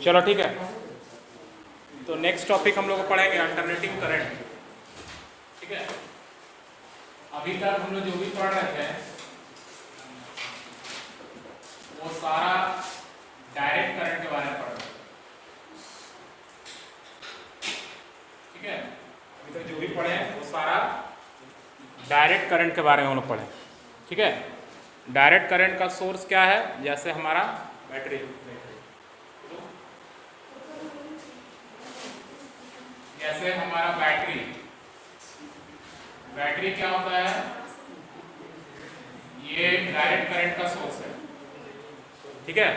चलो ठीक है, तो नेक्स्ट टॉपिक हम लोग पढ़ेंगे अल्टरनेटिंग करंट। ठीक है, अभी तक हम लोग जो भी पढ़ रहे थे वो सारा डायरेक्ट करंट के बारे में पढ़ रहे थे। ठीक है, अभी तक जो भी पढ़े वो सारा डायरेक्ट करंट के बारे में हम लोग पढ़े। ठीक है, डायरेक्ट करंट का सोर्स क्या है? जैसे हमारा बैटरी, जैसे हमारा बैटरी क्या होता है? ये डायरेक्ट करंट का सोर्स है। ठीक है,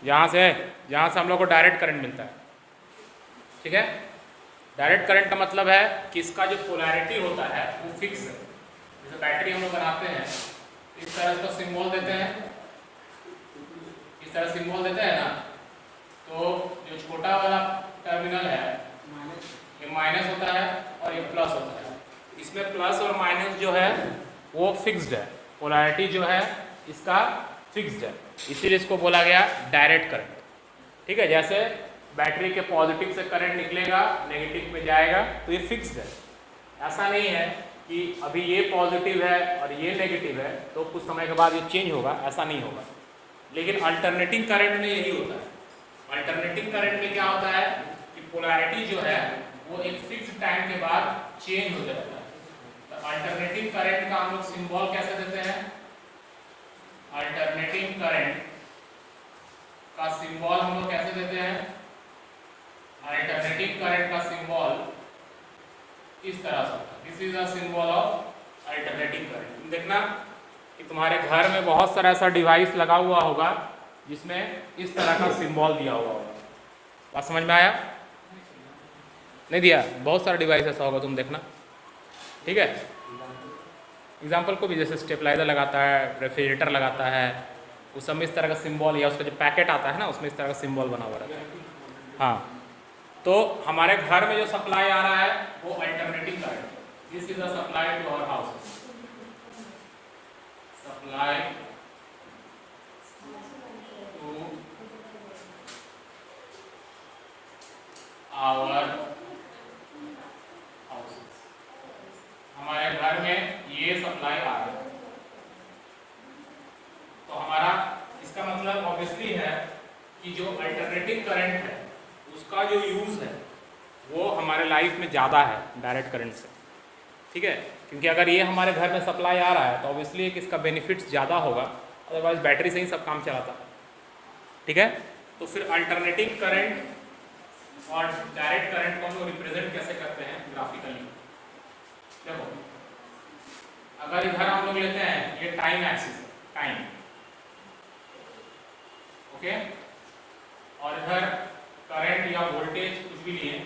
जहाँ से हम लोग को डायरेक्ट करंट मिलता है। ठीक है, डायरेक्ट करंट का मतलब है कि इसका जो पोलैरिटी होता है वो फिक्स है। जैसे बैटरी हम लोग बनाते हैं, इस तरह इसका सिंबल देते हैं, इस तरह सिंबल देते हैं ना, तो जो छोटा वाला टर्मिनल है ये माइनस होता है और ये प्लस होता है। इसमें प्लस और माइनस जो है वो फिक्स्ड है, पोलैरिटी जो है इसका फिक्स्ड है, इसीलिए इसको बोला गया डायरेक्ट करंट। ठीक है, जैसे बैटरी के पॉजिटिव से करंट निकलेगा, नेगेटिव में जाएगा, तो ये फिक्स्ड है। ऐसा नहीं है कि अभी ये पॉजिटिव है और ये नेगेटिव है तो कुछ समय के बाद ये चेंज होगा, ऐसा नहीं होगा। लेकिन अल्टरनेटिंग करंट में यही होता है। अल्टरनेटिंग करंट में क्या होता है कि पोलैरिटी जो है वो एक फिक्स टाइम के बाद चेंज हो जाता है। तो अल्टरनेटिंग करंट का हम लोग सिंबल कैसे देते हैं? अल्टरनेटिंग करंट का सिंबल हम लोग कैसे देते हैं? अल्टरनेटिंग करंट का सिंबल इस तरह से होता है। This is the symbol of alternating current. तुम देखना कि तुम्हारे घर में बहुत सारा ऐसा डिवाइस लगा हुआ होगा जिसमें इस तरह का सिंबल दिया हुआ होगा। बात समझ में आया? नहीं दिया? बहुत सारा डिवाइस ऐसा होगा, तुम देखना। ठीक है, एग्जाम्पल को भी, जैसे स्टेबलाइजर लगाता है, रेफ्रिजरेटर लगाता है, उस सब में इस तरह का सिंबल या उसका जो पैकेट आता है ना उसमें इस तरह का सिंबल बना हुआ रहता है। हाँ, तो हमारे घर में जो सप्लाई आ रहा है वो alternating current. This is the supply to our house, supply to our house. हमारे घर में ये सप्लाई आ रहा है, तो हमारा इसका मतलब ऑब्वियसली है कि जो अल्टरनेटिंग करंट है उसका जो यूज़ है वो हमारे लाइफ में ज़्यादा है डायरेक्ट करंट से। ठीक है, क्योंकि अगर ये हमारे घर में सप्लाई आ रहा है तो ऑब्वियसली कि इसका बेनिफिट्स ज़्यादा होगा, अदरवाइज बैटरी से ही सब काम चलाता। ठीक है, तो फिर अल्टरनेटिंग करंट और डायरेक्ट करंट को हम लोग रिप्रेजेंट कैसे करते हैं ग्राफिकली? देखो, अगर इधर हम लोग लेते हैं, ये टाइम एक्सिस है, टाइम, ओके, और इधर करंट या वोल्टेज कुछ भी लिए,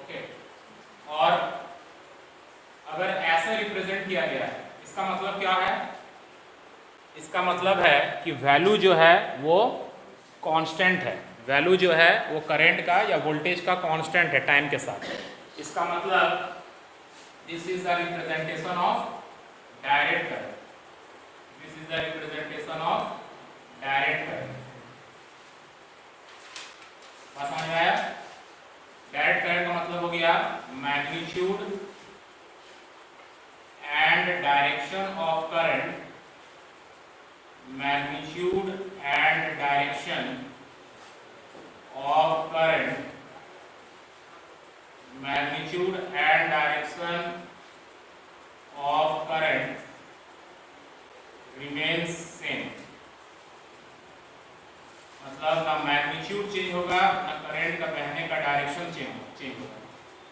ओके, और अगर ऐसे रिप्रेजेंट किया गया है, इसका मतलब क्या है? इसका मतलब है कि वैल्यू जो है वो कांस्टेंट है, वैल्यू जो है वो करंट का या वोल्टेज का कांस्टेंट है टाइम के साथ। इसका मतलब this is the representation of direct current, this is the representation of direct current. बात समझ में आया? डायरेक्ट करंट का मतलब हो गया magnitude and direction of current, magnitude and direction of current, magnitude and direction of current remains same. मतलब ना मैग्नीट्यूड चेंज होगा ना करंट का बहने का डायरेक्शन चेंज होगा।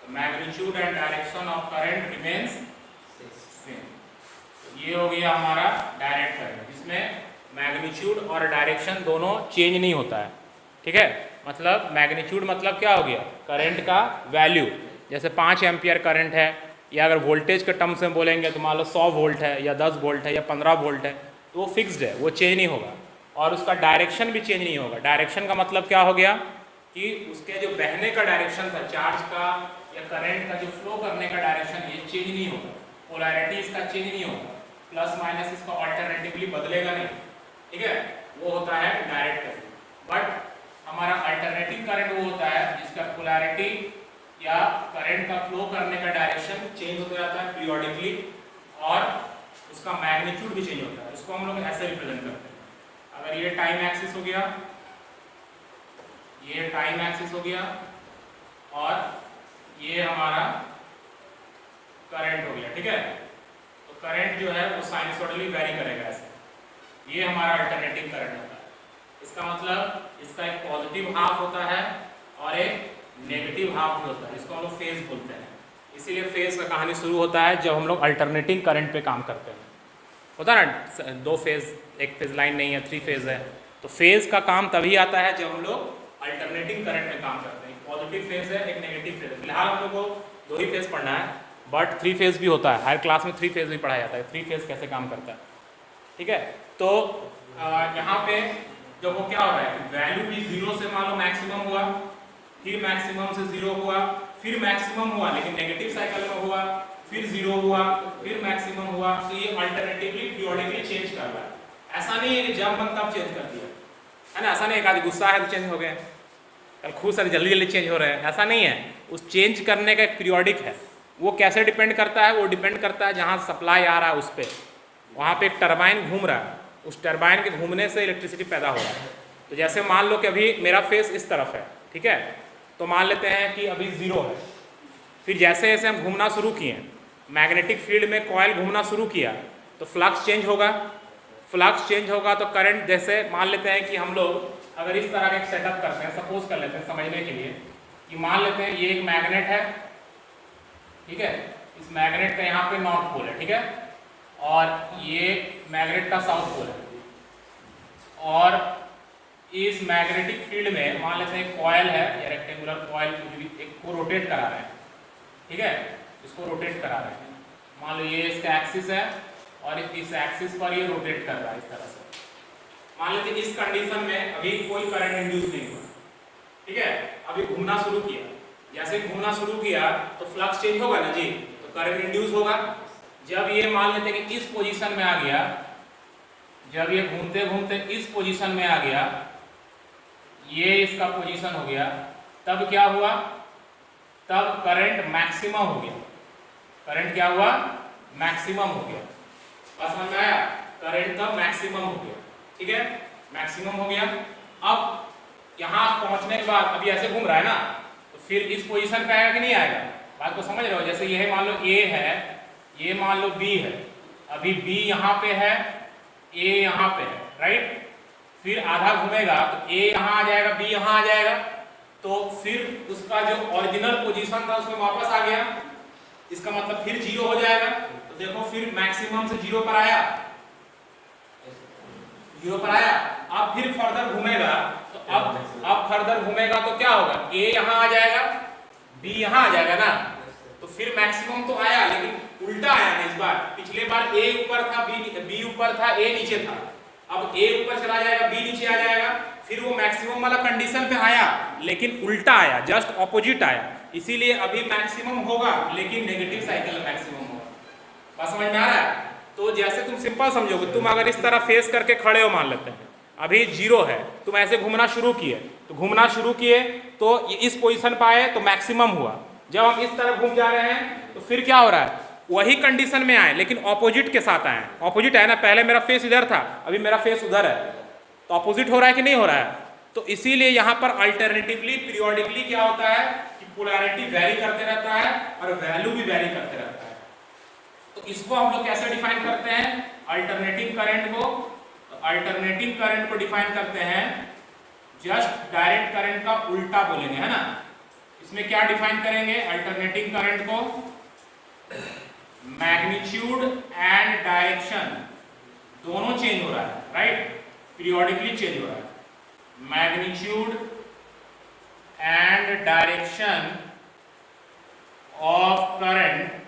तो magnitude and direction of current remains same. ये हो गया हमारा डायरेक्ट करंट, जिसमें मैग्नीट्यूड और डायरेक्शन दोनों चेंज नहीं होता है। ठीक है, मतलब मैग्नीट्यूड मतलब क्या हो गया? करंट का वैल्यू, जैसे 5 एम्पियर करंट है, या अगर वोल्टेज के टर्म्स में बोलेंगे तो मान लो 100 वोल्ट है या 10 वोल्ट है या 15 वोल्ट है, तो वो फिक्स्ड है, वो चेंज नहीं होगा। और उसका डायरेक्शन भी चेंज नहीं होगा। डायरेक्शन का मतलब क्या हो गया कि उसके जो बहने का डायरेक्शन था चार्ज का या करंट का जो फ्लो करने का डायरेक्शन, ये चेंज नहीं होगा। पोलैरिटी इसका चेंज नहीं होगा, प्लस माइनस इसका ऑल्टरनेटिवली बदलेगा नहीं। ठीक है, वो होता है डायरेक्ट करंट। बट हमारा अल्टरनेटिंग करंट वो होता है जिसका पोलैरिटी या करंट का फ्लो करने का डायरेक्शन चेंज होता जाता है पीरियोडिकली और उसका मैग्नीट्यूड भी चेंज होता है। इसको हम लोग ऐसे रिप्रेजेंट करते हैं। अगर ये टाइम एक्सिस हो गया, ये टाइम एक्सिस हो गया और ये हमारा करंट हो गया, ठीक है। तो करंट जो है वो साइनसॉइडली वेरी करेगा ऐसे। ये हमारा अल्टरनेटिंग करंट होता है। इसका मतलब इसका एक पॉजिटिव हाफ होता है और एक नेगेटिव हाफ भी होता है। इसको हम लोग फेज बोलते हैं। इसीलिए फेज का कहानी शुरू होता है जब हम लोग अल्टरनेटिंग करंट पे काम करते हैं। होता है ना, दो फेज, एक फेज लाइन नहीं है, 3 फेज है, तो फेज का काम तभी आता है जब हम लोग अल्टरनेटिंग करंट में काम करते हैं। पॉजिटिव फेज है, एक नेगेटिव फेज है। फिलहाल हम लोग को 2 ही फेज पढ़ना है, बट 3 फेज भी होता है। हर क्लास में 3 फेज भी पढ़ाया जाता है, 3 फेज कैसे काम करता है, ठीक है। तो यहाँ पे जब वो क्या हो रहा है कि वैल्यू भी 0 से मान लो मैक्सिमम हुआ, फिर मैक्सिमम से 0 हुआ, फिर मैक्सिमम हुआ लेकिन नेगेटिव साइकिल में हुआ, फिर 0 हुआ, फिर मैक्सिमम हुआ। तो ये अल्टरनेटिवली पीरियोडिकली चेंज कर रहा है। ऐसा नहीं है कि जब मन तब चेंज कर दिया, है ना। ऐसा नहीं है कि आज गुस्सा है तो चेंज हो गए, कल खुश है जल्दी जल्दी चेंज हो रहे हैं, ऐसा नहीं है। उस चेंज करने का एक पीरियोडिक है। वो कैसे डिपेंड करता है? वो डिपेंड करता है जहाँ सप्लाई आ रहा है उस पर, वहाँ पे एक टरबाइन घूम रहा है, उस टरबाइन के घूमने से इलेक्ट्रिसिटी पैदा हो रहा है। तो जैसे मान लो कि अभी मेरा फेस इस तरफ है, ठीक है, तो मान लेते हैं कि अभी 0 है। फिर जैसे जैसे हम घूमना शुरू किए, मैग्नेटिक फील्ड में कॉइल घूमना शुरू किया, तो फ्लक्स चेंज होगा। फ्लक्स चेंज होगा तो करंट, जैसे मान लेते हैं कि हम लोग अगर इस तरह का एक सेटअप करते हैं, सपोज कर लेते हैं समझने के लिए कि मान लेते हैं ये एक मैग्नेट है, ठीक है। इस मैग्नेट का यहाँ पे नॉर्थ पोल है, ठीक है, और ये मैग्नेट का साउथ पोल है। और इस मैग्नेटिक फील्ड में मान लेते हैं कॉइल है या रेक्टेंगुलर कॉइल, एक को रोटेट करा रहे हैं, ठीक है, इसको रोटेट करा रहे हैं। मान लो ये इसका एक्सिस है और इस एक्सिस पर ये रोटेट कर रहा है इस तरह से। मान लेते हैं इस कंडीशन में अभी कोई करंट इंड्यूस नहीं हुआ, ठीक है। अभी घूमना शुरू किया, जैसे घूमना शुरू किया तो फ्लक्स चेंज होगा ना जी, तो करंट इंड्यूस होगा। जब ये मान लेते हैं कि इस पोजीशन में आ गया, जब ये घूमते घूमते इस पोजीशन में आ गया, ये इसका पोजीशन हो गया, तब क्या हुआ? तब करंट मैक्सिमम हो गया। करंट क्या हुआ? मैक्सिमम हो गया। बस समझ में आया? करंट का मैक्सिमम हो गया, ठीक है, मैक्सिमम हो गया। अब यहाँ पहुंचने के बाद अभी ऐसे घूम रहा है ना, तो फिर इस पोजीशन पे आएगा कि नहीं आएगा? बात को समझ रहे हो? जैसे ये मान लो A है, ये मान लो B है, अभी B यहाँ पे है, A यहाँ पे है, राइट। फिर आधा घूमेगा तो A यहाँ आ जाएगा, B यहाँ आ जाएगा, तो फिर उसका जो ओरिजिनल पोजीशन था उसमें वापस आ गया। इसका मतलब फिर 0 हो जाएगा। तो देखो फिर मैक्सिमम से 0 पर आया, 0 पर आया। अब फिर फर्दर घूमेगा, तो अब फर्दर घूमेगा तो क्या होगा? A यहाँ आ जाएगा, B यहाँ आ जाएगा ना, तो फिर मैक्सिमम तो आया लेकिन उल्टा आया ना इस बार। पिछले बार A ऊपर था, B ऊपर था, A नीचे था। अब A ऊपर चला जाएगा, B नीचे आ जाएगा। फिर वो मैक्सिमम वाला कंडीशन पे आया लेकिन उल्टा आया, जस्ट ऑपोजिट आया। इसीलिए अभी मैक्सिमम होगा लेकिन नेगेटिव साइकिल मैक्सिमम होगा। बात समझ में आ रहा है? तो जैसे तुम सिंपल समझोगे, तुम अगर इस तरह फेस करके खड़े हो, मान लेते हैं अभी 0 है, तुम ऐसे घूमना शुरू किए, तो घूमना शुरू किए तो इस पोजीशन पर आए तो मैक्सिमम हुआ। जब हम इस तरह घूम जा रहे हैं तो फिर क्या हो रहा है? वही कंडीशन में आए लेकिन ऑपोजिट के साथ आए। ऑपोजिट है ना, पहले मेरा फेस इधर था, अभी मेरा फेस उधर है, तो ऑपोजिट हो रहा है कि नहीं हो रहा है? तो इसीलिए यहाँ पर अल्टरनेटिवली पीरियोडिकली क्या होता है कि पोलैरिटी वेरी करते रहता है और वैल्यू भी वेरी करते रहता है। तो इसको हम लोग कैसे डिफाइन करते हैं? अल्टरनेटिंग करंट को, अल्टरनेटिंग करंट को डिफाइन करते हैं जस्ट डायरेक्ट करंट का उल्टा बोलेंगे, है ना। इसमें क्या डिफाइन करेंगे अल्टरनेटिंग करंट को? मैग्नीट्यूड एंड डायरेक्शन दोनों चेंज हो रहा है, राइट, पीरियोडिकली चेंज हो रहा है। Magnitude and direction of current,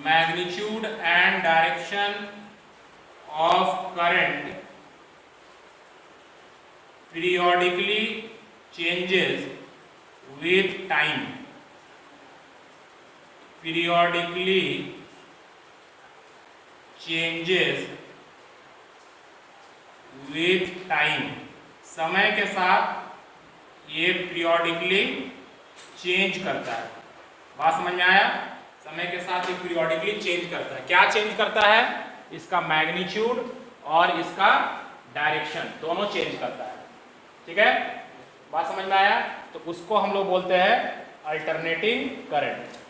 magnitude and direction of current periodically changes with time, periodically changes with time, समय के साथ ये पीरियोडिकली चेंज करता है। बात समझ में आया? समय के साथ ये पीरियोडिकली चेंज करता है। क्या चेंज करता है? इसका मैग्नीट्यूड और इसका डायरेक्शन दोनों चेंज करता है। ठीक है, बात समझ में आया? तो उसको हम लोग बोलते हैं अल्टरनेटिंग करंट।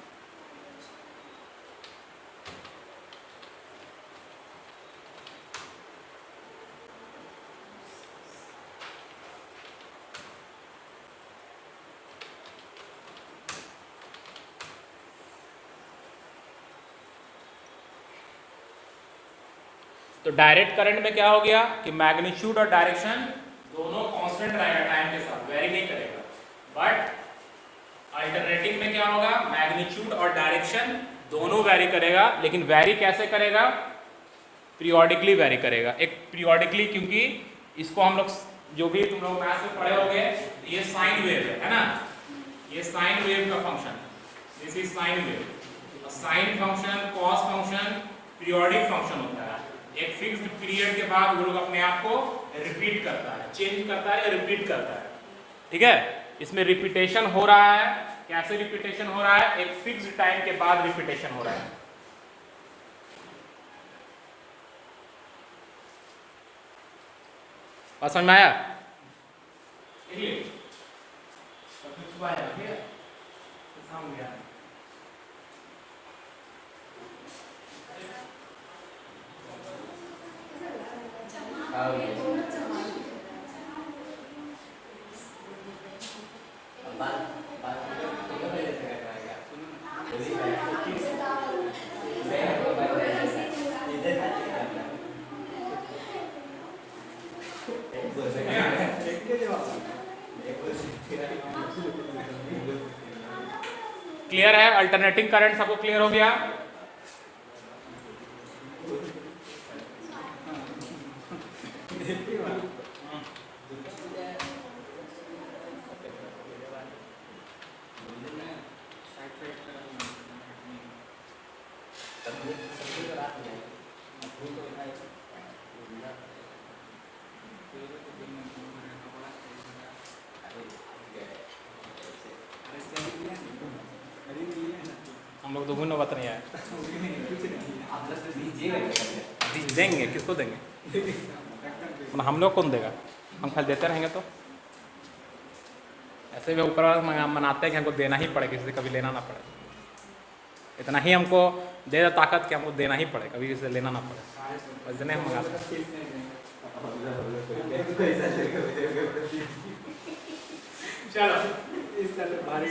तो डायरेक्ट करंट में क्या हो गया कि मैग्नीट्यूड और डायरेक्शन दोनों कांस्टेंट रहेगा, टाइम के साथ वेरी नहीं करेगा। बट अल्टरनेटिंग में क्या होगा? मैग्नीट्यूड और डायरेक्शन दोनों वेरी करेगा, लेकिन वेरी कैसे करेगा? पीरियोडिकली वेरी करेगा। एक पीरियोडिकली, क्योंकि इसको हम लोग जो भी तुम लोग मैथ्स में पढ़े होंगे, ये साइन वेव है ना, ये साइन वेव का function, this is sine wave. Sine function, cos function periodic function होता है। एक फिक्स्ड पीरियड के बाद वो लोग अपने आप को रिपीट करता है, चेंज करता है या रिपीट करता है। ठीक है, इसमें रिपीटेशन हो रहा है। कैसे रिपीटेशन हो रहा है? एक फिक्स्ड टाइम के बाद रिपीटेशन हो रहा है। बात समझ में आया? क्लियर है? अल्टरनेटिंग करंट सबको क्लियर हो गया? हम लोग दोनों ने बात नहीं आया। देंगे, किसको देंगे? हम लोग कौन देगा? हम खाली देते रहेंगे तो ऐसे भी ऊपर वाला मनाते हैं कि हमको देना ही पड़े, किसी से कभी लेना ना पड़े। इतना ही हमको दे दे ताकत कि हमको देना ही पड़े, कभी किसी से लेना ना पड़े। इतने हम मंगाते हैं। चलो भारी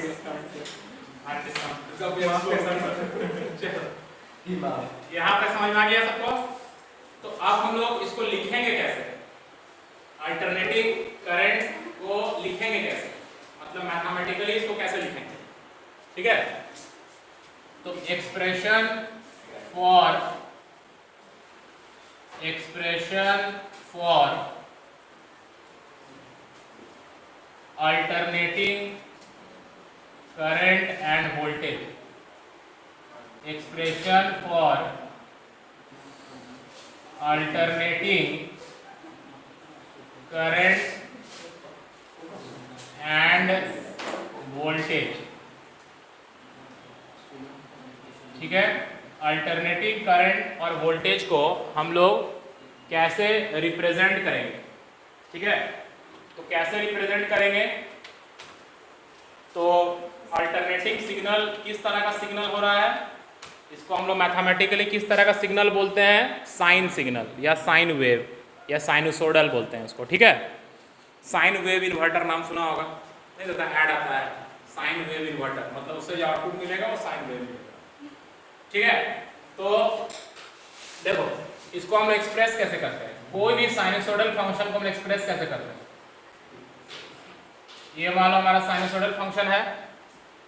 यहाँ पे समझ में आ गया सबको? तो अब हम लोग इसको लिखेंगे कैसे? अल्टरनेटिंग करंट को लिखेंगे कैसे? मतलब मैथमेटिकली इसको कैसे लिखेंगे? ठीक है, तो expression for alternating current end voltage, expression for alternating current end voltage. ठीक है, अल्टरनेटिंग करंट और वोल्टेज को हम लोग कैसे रिप्रेजेंट करेंगे? ठीक है, तो कैसे रिप्रेजेंट करेंगे? तो अल्टरनेटिंग सिग्नल किस तरह का सिग्नल हो रहा है? इसको हम लोग मैथमेटिकली किस तरह का सिग्नल बोलते हैं? साइन सिग्नल या साइन वेव या साइनोसोडल बोलते हैं उसको। ठीक है, साइन वेव इन्वर्टर नाम सुना होगा, नहीं होता? ऐड आता है साइन वेव इन्वर्टर, मतलब उससे जो आउटपुट मिलेगा वो साइन वेव मिलेगा। ठीक है, तो देखो इसको हम एक्सप्रेस कैसे करते हैं? कोई भी साइनोसोडल फंक्शन को हम एक्सप्रेस कैसे करते हैं? ये मान लो हमारा साइनोसोडल फंक्शन है,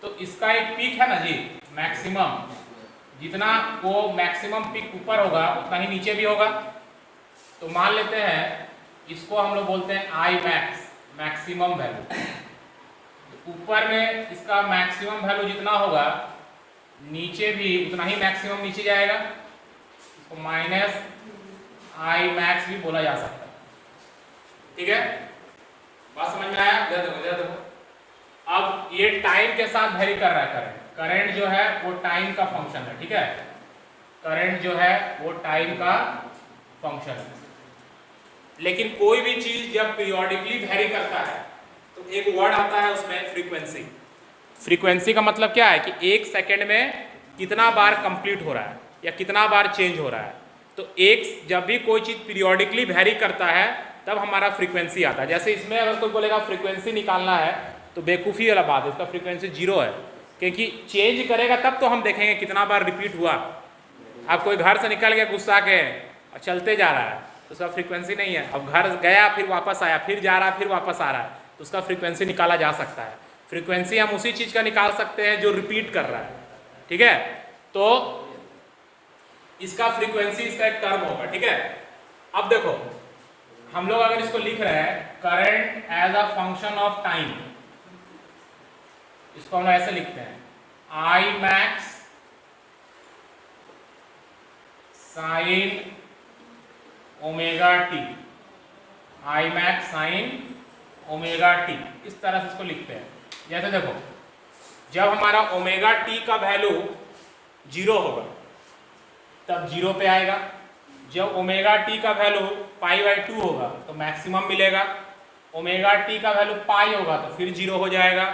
तो इसका एक पीक है ना जी, मैक्सिमम, जितना वो मैक्सिमम पीक ऊपर होगा उतना ही नीचे भी होगा। तो मान लेते हैं इसको हम लोग बोलते हैं आई मैक्स, मैक्सिमम वैल्यू। ऊपर में इसका मैक्सिमम वैल्यू जितना होगा, नीचे भी उतना ही मैक्सिमम नीचे जाएगा। इसको माइनस आई मैक्स भी बोला जा सकता है। ठीक है, बात समझ में आया? जरा देखो अब ये टाइम के साथ वेरी कर रहा है करंट। करंट जो है वो टाइम का फंक्शन है, ठीक है, करंट जो है वो टाइम का फंक्शन है। लेकिन कोई भी चीज जब पीरियोडिकली वेरी करता है तो एक वर्ड आता है उसमें फ्रीक्वेंसी। फ्रीक्वेंसी का मतलब क्या है कि एक सेकंड में कितना बार कंप्लीट हो रहा है या कितना बार चेंज हो रहा है। तो एक जब भी कोई चीज पीरियोडिकली वेरी करता है तब हमारा फ्रीक्वेंसी आता है। जैसे इसमें अगर कोई बोलेगा फ्रीक्वेंसी निकालना है तो बेवकूफ़ी वाला बात है, इसका फ्रीक्वेंसी 0 है, क्योंकि चेंज करेगा तब तो हम देखेंगे कितना बार रिपीट हुआ। अब कोई घर से निकल गया गुस्सा के और चलते जा रहा है तो उसका फ्रीक्वेंसी नहीं है। अब घर गया फिर वापस आया, फिर जा रहा है, फिर वापस आ रहा है, तो उसका फ्रीक्वेंसी निकाला जा सकता है। फ्रीक्वेंसी हम उसी चीज़ का निकाल सकते हैं जो रिपीट कर रहा है, ठीक है। तो इसका फ्रीक्वेंसी इसका एक टर्म होगा, ठीक है। अब देखो हम लोग अगर इसको लिख रहे हैं current as a function of time, इसको हम लोग ऐसे लिखते हैं I max sine omega T, I max sine omega T, इस तरह से इसको लिखते हैं। जैसे देखो जब हमारा ओमेगा टी का वैल्यू 0 होगा तब 0 पे आएगा। जब ओमेगा टी का वैल्यू π/2 होगा तो मैक्सिमम मिलेगा। ओमेगा टी का वैल्यू पाई होगा तो फिर 0 हो जाएगा।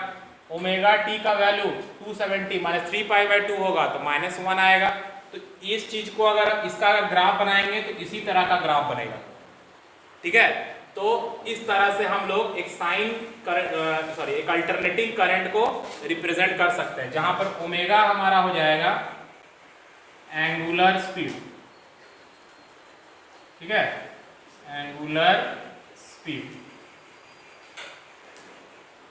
ओमेगा टी का वैल्यू 270 माइनस 3π/2 होगा तो -1 आएगा। तो इस चीज को अगर इसका अगर ग्राफ बनाएंगे तो इसी तरह का ग्राफ बनेगा, ठीक है। तो इस तरह से हम लोग एक एक अल्टरनेटिंग करंट को रिप्रेजेंट कर सकते हैं, जहां पर ओमेगा हमारा हो जाएगा एंगुलर स्पीड, ठीक है, एंगुलर स्पीड।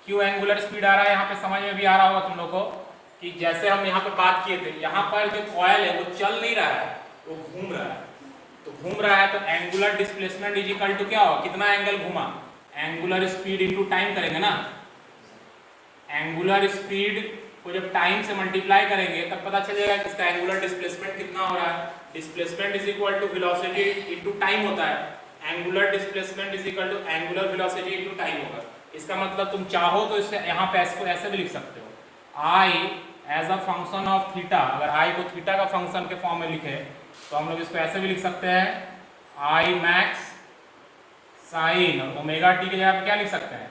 क्यों एंगुलर स्पीड आ रहा है यहाँ पे समझ में भी आ रहा होगा तुम लोग को कि जैसे हम यहाँ पे बात किए थे, यहाँ पर जो कॉइल है वो चल नहीं रहा है, वो घूम रहा है। तो घूम रहा है तो angular displacement is equal to क्या होगा, कितना एंगल घूमा, एंगुलर स्पीड इनटू टाइम करेंगे ना। एंगुलर स्पीड को जब टाइम से मल्टीप्लाई करेंगे तब पता चलेगा कि इसका एंगुलर डिस्प्लेसमेंट कितना हो रहा है। Displacement is equal to velocity into time होता है। Angular displacement is equal to angular velocity into time होगा। इसका मतलब तुम चाहो तो इसे यहाँ पे इसको ऐसे भी लिख सकते हो, I as a function of theta. अगर आई को थीटा का फंक्शन के फॉर्म में लिखे तो हम लोग इसको ऐसे भी लिख सकते हैं, I max sine omega T की जगह पे क्या लिख सकते हैं,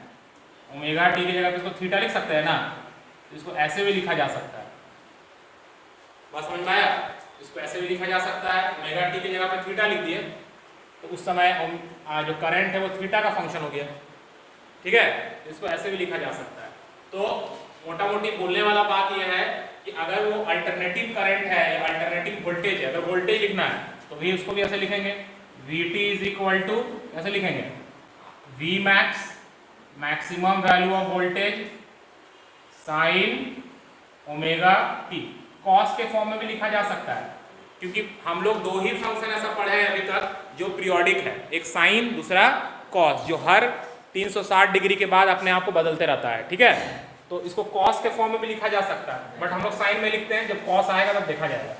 ओमेगा टी की जगह पे इसको थीटा लिख सकते हैं ना। तो इसको ऐसे भी लिखा जा सकता है, बस समझ में आया। इसको ऐसे भी लिखा जा सकता है, ओमेगा टी की जगह पे थीटा लिख दिए तो उस समय जो करंट है वो थीटा का फंक्शन हो गया, ठीक है। इसको ऐसे भी लिखा जा सकता है। तो मोटा मोटी बोलने वाला बात यह है कि अगर वो अल्टरनेटिव करंट है या अल्टरनेटिव वोल्टेज है, अगर वोल्टेज लिखना है तो भी उसको भी ऐसे लिखेंगे, Vt इज इक्वल टू ऐसे लिखेंगे V max maximum value of voltage sign omega T. Cos के फॉर्म में भी लिखा जा सकता है, क्योंकि हम लोग दो ही फंक्शन ऐसा पढ़े हैं अभी तक जो पीरियोडिक है, एक साइन दूसरा कॉस, जो हर 360 डिग्री के बाद अपने आप को बदलते रहता है, ठीक है। तो इसको कॉस के फॉर्म में भी लिखा जा सकता है, बट हम लोग साइन में लिखते हैं, जब कॉस आएगा तब देखा जाएगा।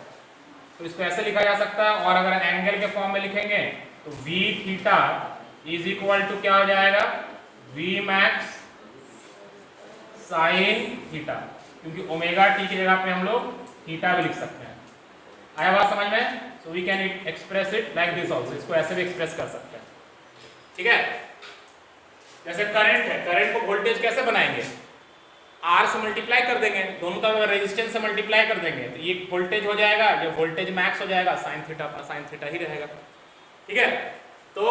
तो इसको ऐसे लिखा जा सकता है। और अगर एंगल के फॉर्म में लिखेंगे तो V theta is equal to क्या हो जाएगा, वी मैक्स साइन थीटा, क्योंकि ओमेगा टी की जगह पे हम लोग थीटा भी लिख सकते हैं। आया बात समझ में? So we can express it like this also, इसको ऐसे भी एक्सप्रेस कर सकते हैं, ठीक है। जैसे करंट है, करंट को वोल्टेज कैसे बनाएंगे, R से मल्टीप्लाई कर देंगे, दोनों तरफ रेजिस्टेंस से मल्टीप्लाई कर देंगे तो ये वोल्टेज हो जाएगा, ये वोल्टेज मैक्स हो जाएगा, साइन थीटा ही रहेगा, ठीक है। तो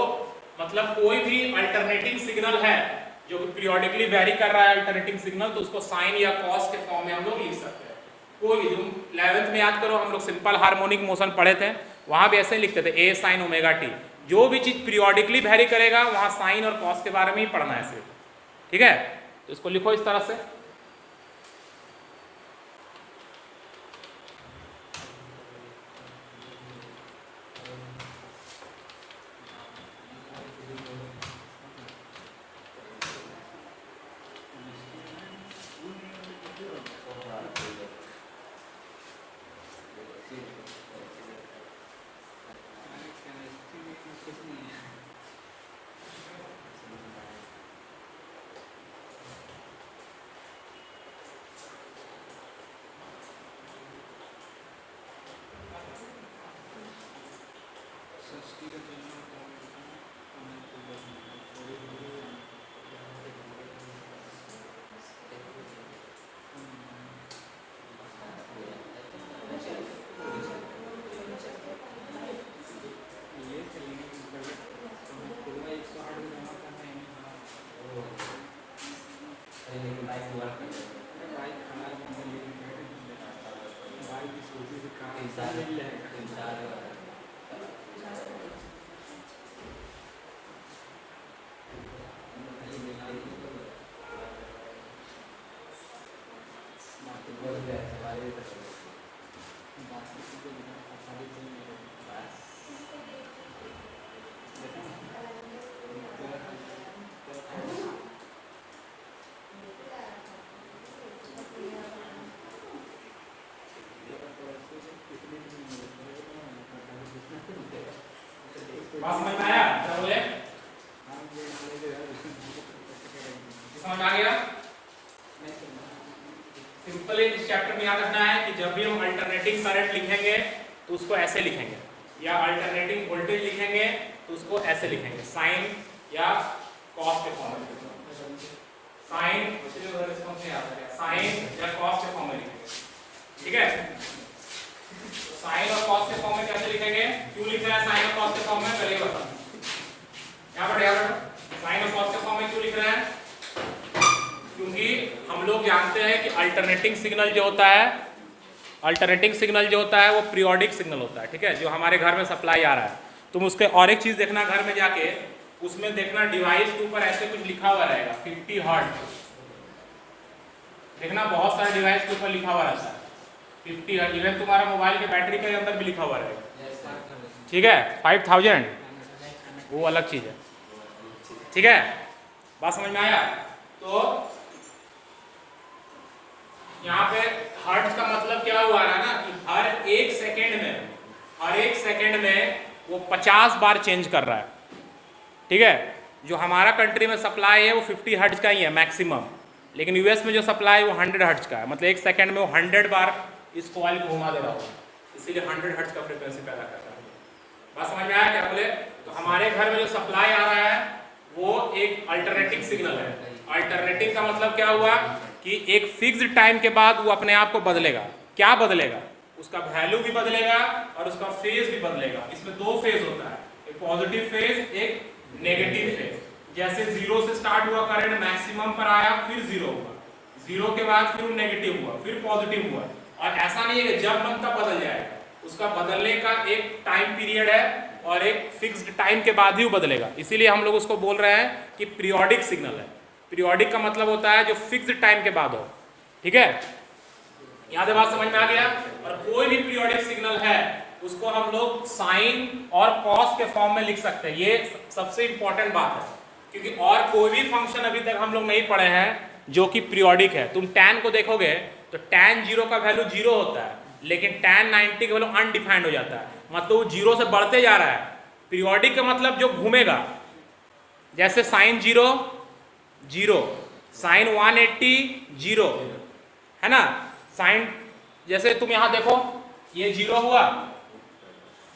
मतलब कोई भी अल्टरनेटिंग सिग्नल है जो पीरियोडिकली वेरी कर रहा है अल्टरनेटिंग सिग्नल, तो उसको साइन या कॉस के फॉर्म में हम लोग लिख सकते हैं। कोई भी, तुम 11th में याद करो हम लोग सिंपल हार्मोनिक मोशन पढ़े थे, वहां भी ऐसे ही लिखते थे ए साइन ओमेगा टी। जो भी चीज पीरियोडिकली वेरी करेगा वहां साइन और कॉस के बारे में ही पढ़ना है सिर्फ, ठीक है। तो इसको लिखो इस तरह से, बात समझ में आया? क्या बोले? समझ में आ गया? सिंपल इस चैप्टर में याद रखना है कि जब भी हम अल्टरनेटिंग करंट लिखेंगे तो उसको ऐसे लिखेंगे, या अल्टरनेटिंग वोल्टेज लिखेंगे तो उसको ऐसे लिखेंगे, साइन या कॉस के फॉर्म में। साइन या कॉस के फॉर्म में लिखेंगे, ठीक है? साइन और कॉस के फॉर्म में कैसे लिखेंगे? क्यों लिख रहे हैं साइन और कॉस के फॉर्म में, पहले बताओ। यहाँ पर साइन और कॉस के फॉर्म में क्यों लिख रहे हैं? क्योंकि हम लोग जानते हैं कि अल्टरनेटिंग सिग्नल जो होता है, अल्टरनेटिंग सिग्नल जो होता है वो पीरियोडिक सिग्नल होता है, ठीक है? जो हमारे घर में सप्लाई आ रहा है। तुम उसके और एक चीज देखना घर में जाके, उसमें देखना डिवाइस के ऊपर ऐसे कुछ लिखा हुआ रहेगा 50 हर्ट्ज। देखना बहुत सारे डिवाइस के ऊपर लिखा हुआ रहता है 50 हर्ट्ज। इवन तुम्हारा मोबाइल के बैटरी के अंदर भी लिखा हुआ रहेगा, ठीक है? 5000 वो अलग चीज है, ठीक है? बात समझ में आया? तो यहाँ पे हर्ट्ज का मतलब क्या हुआ है ना कि हर एक सेकेंड में वो 50 बार चेंज कर रहा है, ठीक है? जो हमारा कंट्री में सप्लाई है वो 50 हर्ट्ज का ही है मैक्सिमम, लेकिन यूएस में जो सप्लाई है वो 100 हर्ट्ज का है। मतलब एक सेकेंड में वो 100 बार इस कॉइल को घुमा दे रहा होगा, इसीलिए 100 हर्ट्ज का फ्रीक्वेंसी पैदा करता है। बात समझ में आया क्या बोले? तो हमारे घर में जो सप्लाई आ रहा है वो एक अल्टरनेटिंग सिग्नल है। अल्टरनेटिंग का मतलब क्या हुआ कि एक फिक्स्ड टाइम के बाद वो अपने आप को बदलेगा। क्या बदलेगा? उसका वैल्यू भी बदलेगा और उसका फेज भी बदलेगा। इसमें दो फेज होता है, एक पॉजिटिव फेज, एक नेगेटिव फेज। जैसे 0 से स्टार्ट हुआ करंट, मैक्सिमम पर आया, फिर 0 हुआ, 0 के बाद फिर नेगेटिव हुआ, फिर पॉजिटिव हुआ। और ऐसा नहीं है कि जब मन तब बदल जाएगा, उसका बदलने का एक टाइम पीरियड है और एक फिक्स्ड टाइम के बाद ही वो बदलेगा। इसीलिए हम लोग उसको बोल रहे हैं कि पीरियोडिक सिग्नल है। पीरियोडिक का मतलब होता है जो फिक्स्ड टाइम के बाद हो, ठीक है? यहाँ से बात समझ में आ गया? और कोई भी पीरियोडिक सिग्नल है उसको हम लोग साइन और कॉस के फॉर्म में लिख सकते हैं। ये सबसे इंपॉर्टेंट बात है, क्योंकि और कोई भी फंक्शन अभी तक हम लोग नहीं पढ़े हैं जो कि पीरियोडिक है। तुम tan को देखोगे तो tan 0 का वैल्यू 0 होता है, लेकिन tan 90 का वैल्यू अनडिफाइंड हो जाता है, मतलब वो 0 से बढ़ते जा रहा है। पीरियोडिक का मतलब जो घूमेगा, जैसे साइन 0 0, साइन 180 0, है ना? साइन जैसे तुम यहां देखो, ये 0 हुआ,